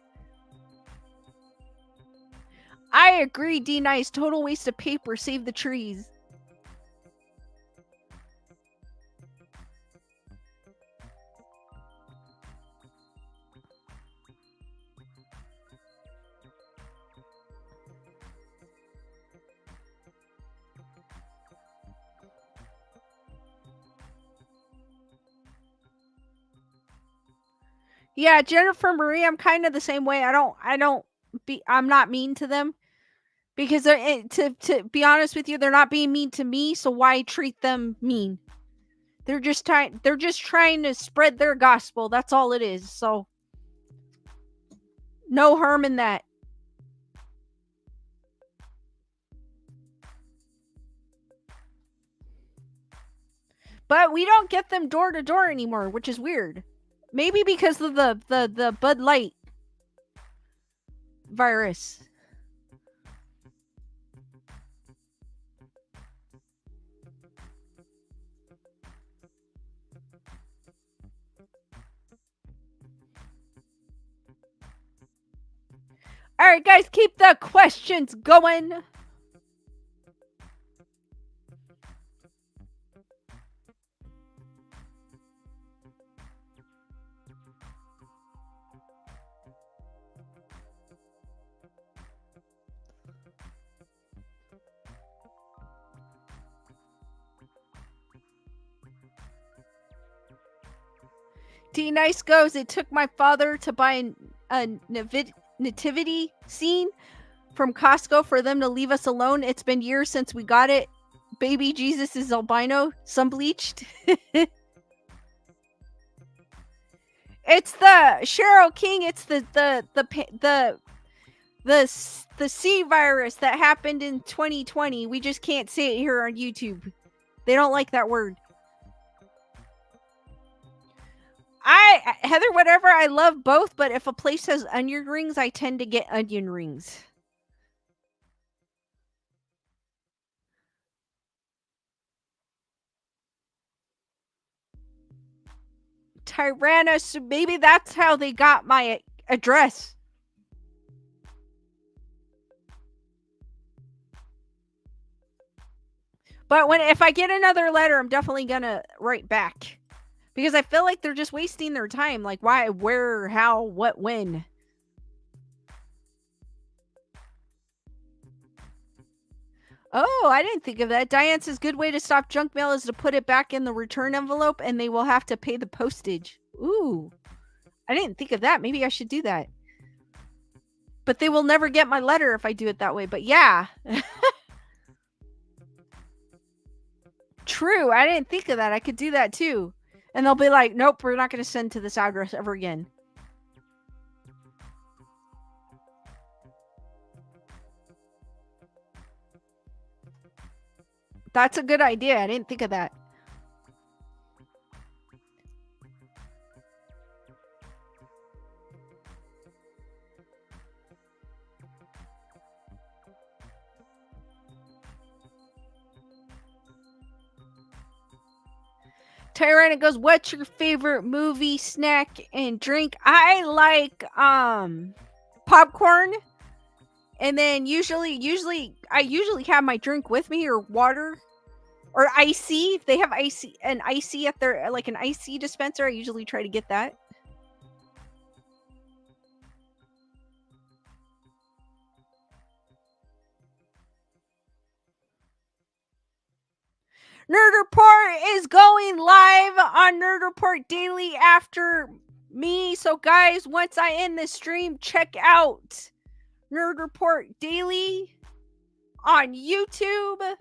I agree, D Nice. Total waste of paper. Save the trees. Yeah, Jennifer Marie, I'm kind of the same way. I'm not mean to them because to be honest with you, they're not being mean to me. So why treat them mean? They're just trying to spread their gospel. That's all it is. So no harm in that. But we don't get them door to door anymore, which is weird. Maybe because of the Bud Light virus. All right, guys, keep the questions going. D Nice goes, it took my father to buy a nativity scene from Costco for them to leave us alone. It's been years since we got it, Baby Jesus is albino, sun bleached. It's the Cheryl King. It's the C virus that happened in 2020. We just can't say it here on YouTube. They don't like that word. Heather, whatever, I love both, but if a place has onion rings, I tend to get onion rings. Tyrannus, maybe that's how they got my address. But if I get another letter, I'm definitely gonna write back. Because I feel like they're just wasting their time. Like, why, where, how, what, when? Oh, I didn't think of that. Diane says, good way to stop junk mail is to put it back in the return envelope and they will have to pay the postage. Ooh, I didn't think of that. Maybe I should do that. But they will never get my letter if I do it that way. But yeah. True. I didn't think of that. I could do that too. And they'll be like, nope, we're not going to send to this address ever again. That's a good idea. I didn't think of that. Tyrant goes, what's your favorite movie, snack, and drink? I like popcorn. And then I usually have my drink with me, or water, or icy. If they have an icy at their, like an icy dispenser, I usually try to get that. Nerd Report is going live on Nerd Report Daily after me. So guys, once I end this stream, check out Nerd Report Daily on YouTube.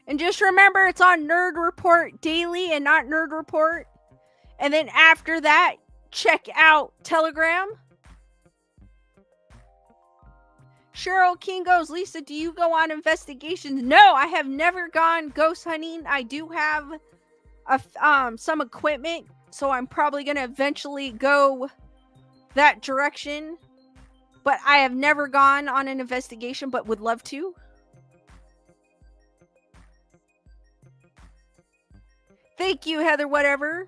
And just remember, it's on Nerd Report Daily and not Nerd Report. And then after that, check out Telegram. Cheryl King goes, Lisa, do you go on investigations? No, I have never gone ghost hunting. I do have some equipment, so I'm probably going to eventually go that direction. But I have never gone on an investigation, but would love to. Thank you, Heather, whatever.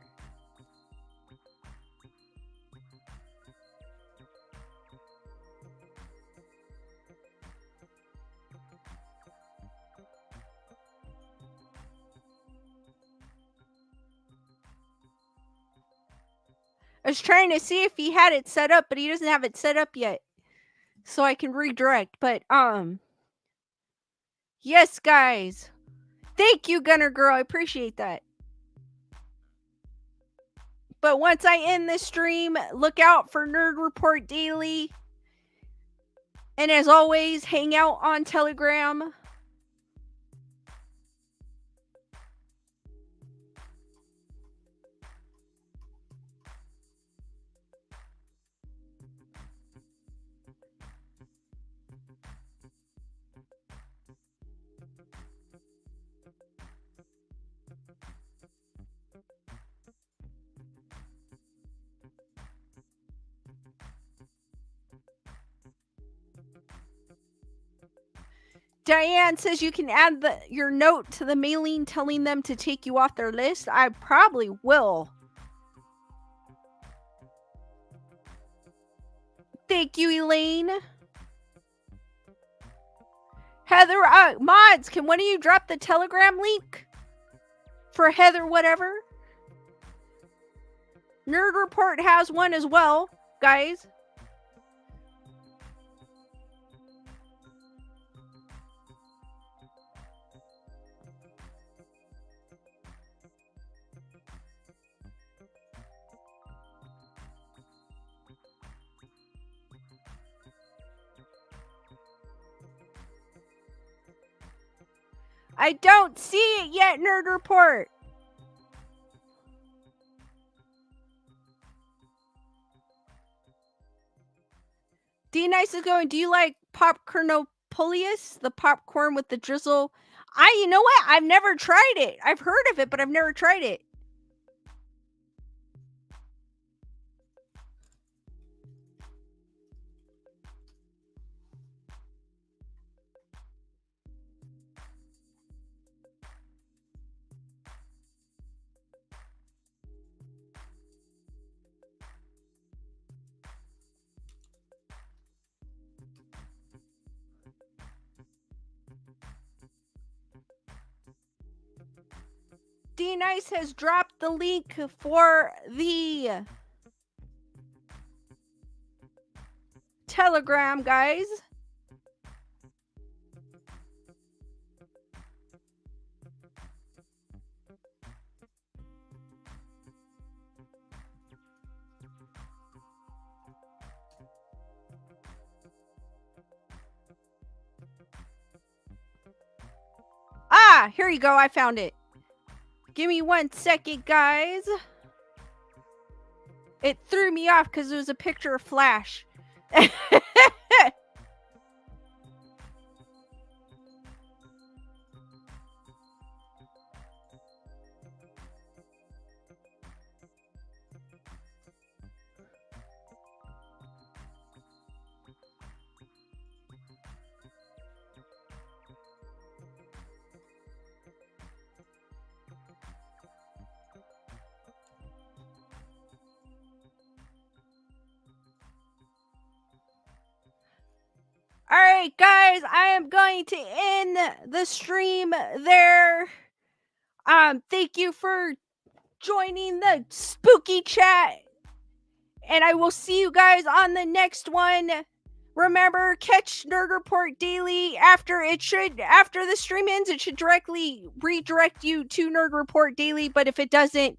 I was trying to see if he had it set up, but he doesn't have it set up yet. So I can redirect. But, yes, guys. Thank you, Gunner Girl. I appreciate that. But once I end this stream, look out for Nerd Report Daily. And as always, hang out on Telegram. Diane says you can add your note to the mailing telling them to take you off their list. I probably will. Thank you, Elaine. Heather, mods, can one of you drop the Telegram link for Heather whatever? Nerd Report has one as well, guys. I don't see it yet, Nerd Report. D-Nice is going, do you like popcornopolis? The popcorn with the drizzle? You know what? I've never tried it. I've heard of it, but I've never tried it. D-Nice has dropped the link for the Telegram, guys. Here you go. I found it. Give me 1 second, guys. It threw me off because it was a picture of Flash. Alright, guys, I am going to end the stream there. Thank you for joining the spooky chat. And I will see you guys on the next one. Remember, catch Nerd Report daily after the stream ends. It should directly redirect you to Nerd Report daily. But if it doesn't,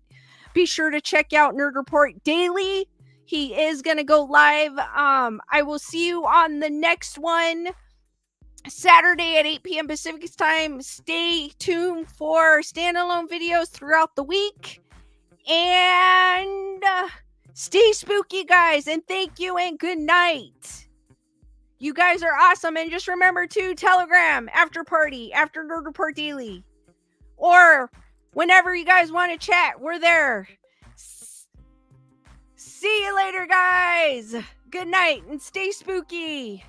be sure to check out Nerd Report daily. He is going to go live. I will see you on the next one, Saturday at 8 p.m. Pacific time. Stay tuned for standalone videos throughout the week. And stay spooky, guys. And thank you and good night. You guys are awesome. And just remember to Telegram, after party, after Nerd Report Daily. Or whenever you guys want to chat, we're there. See you later, guys. Good night and stay spooky.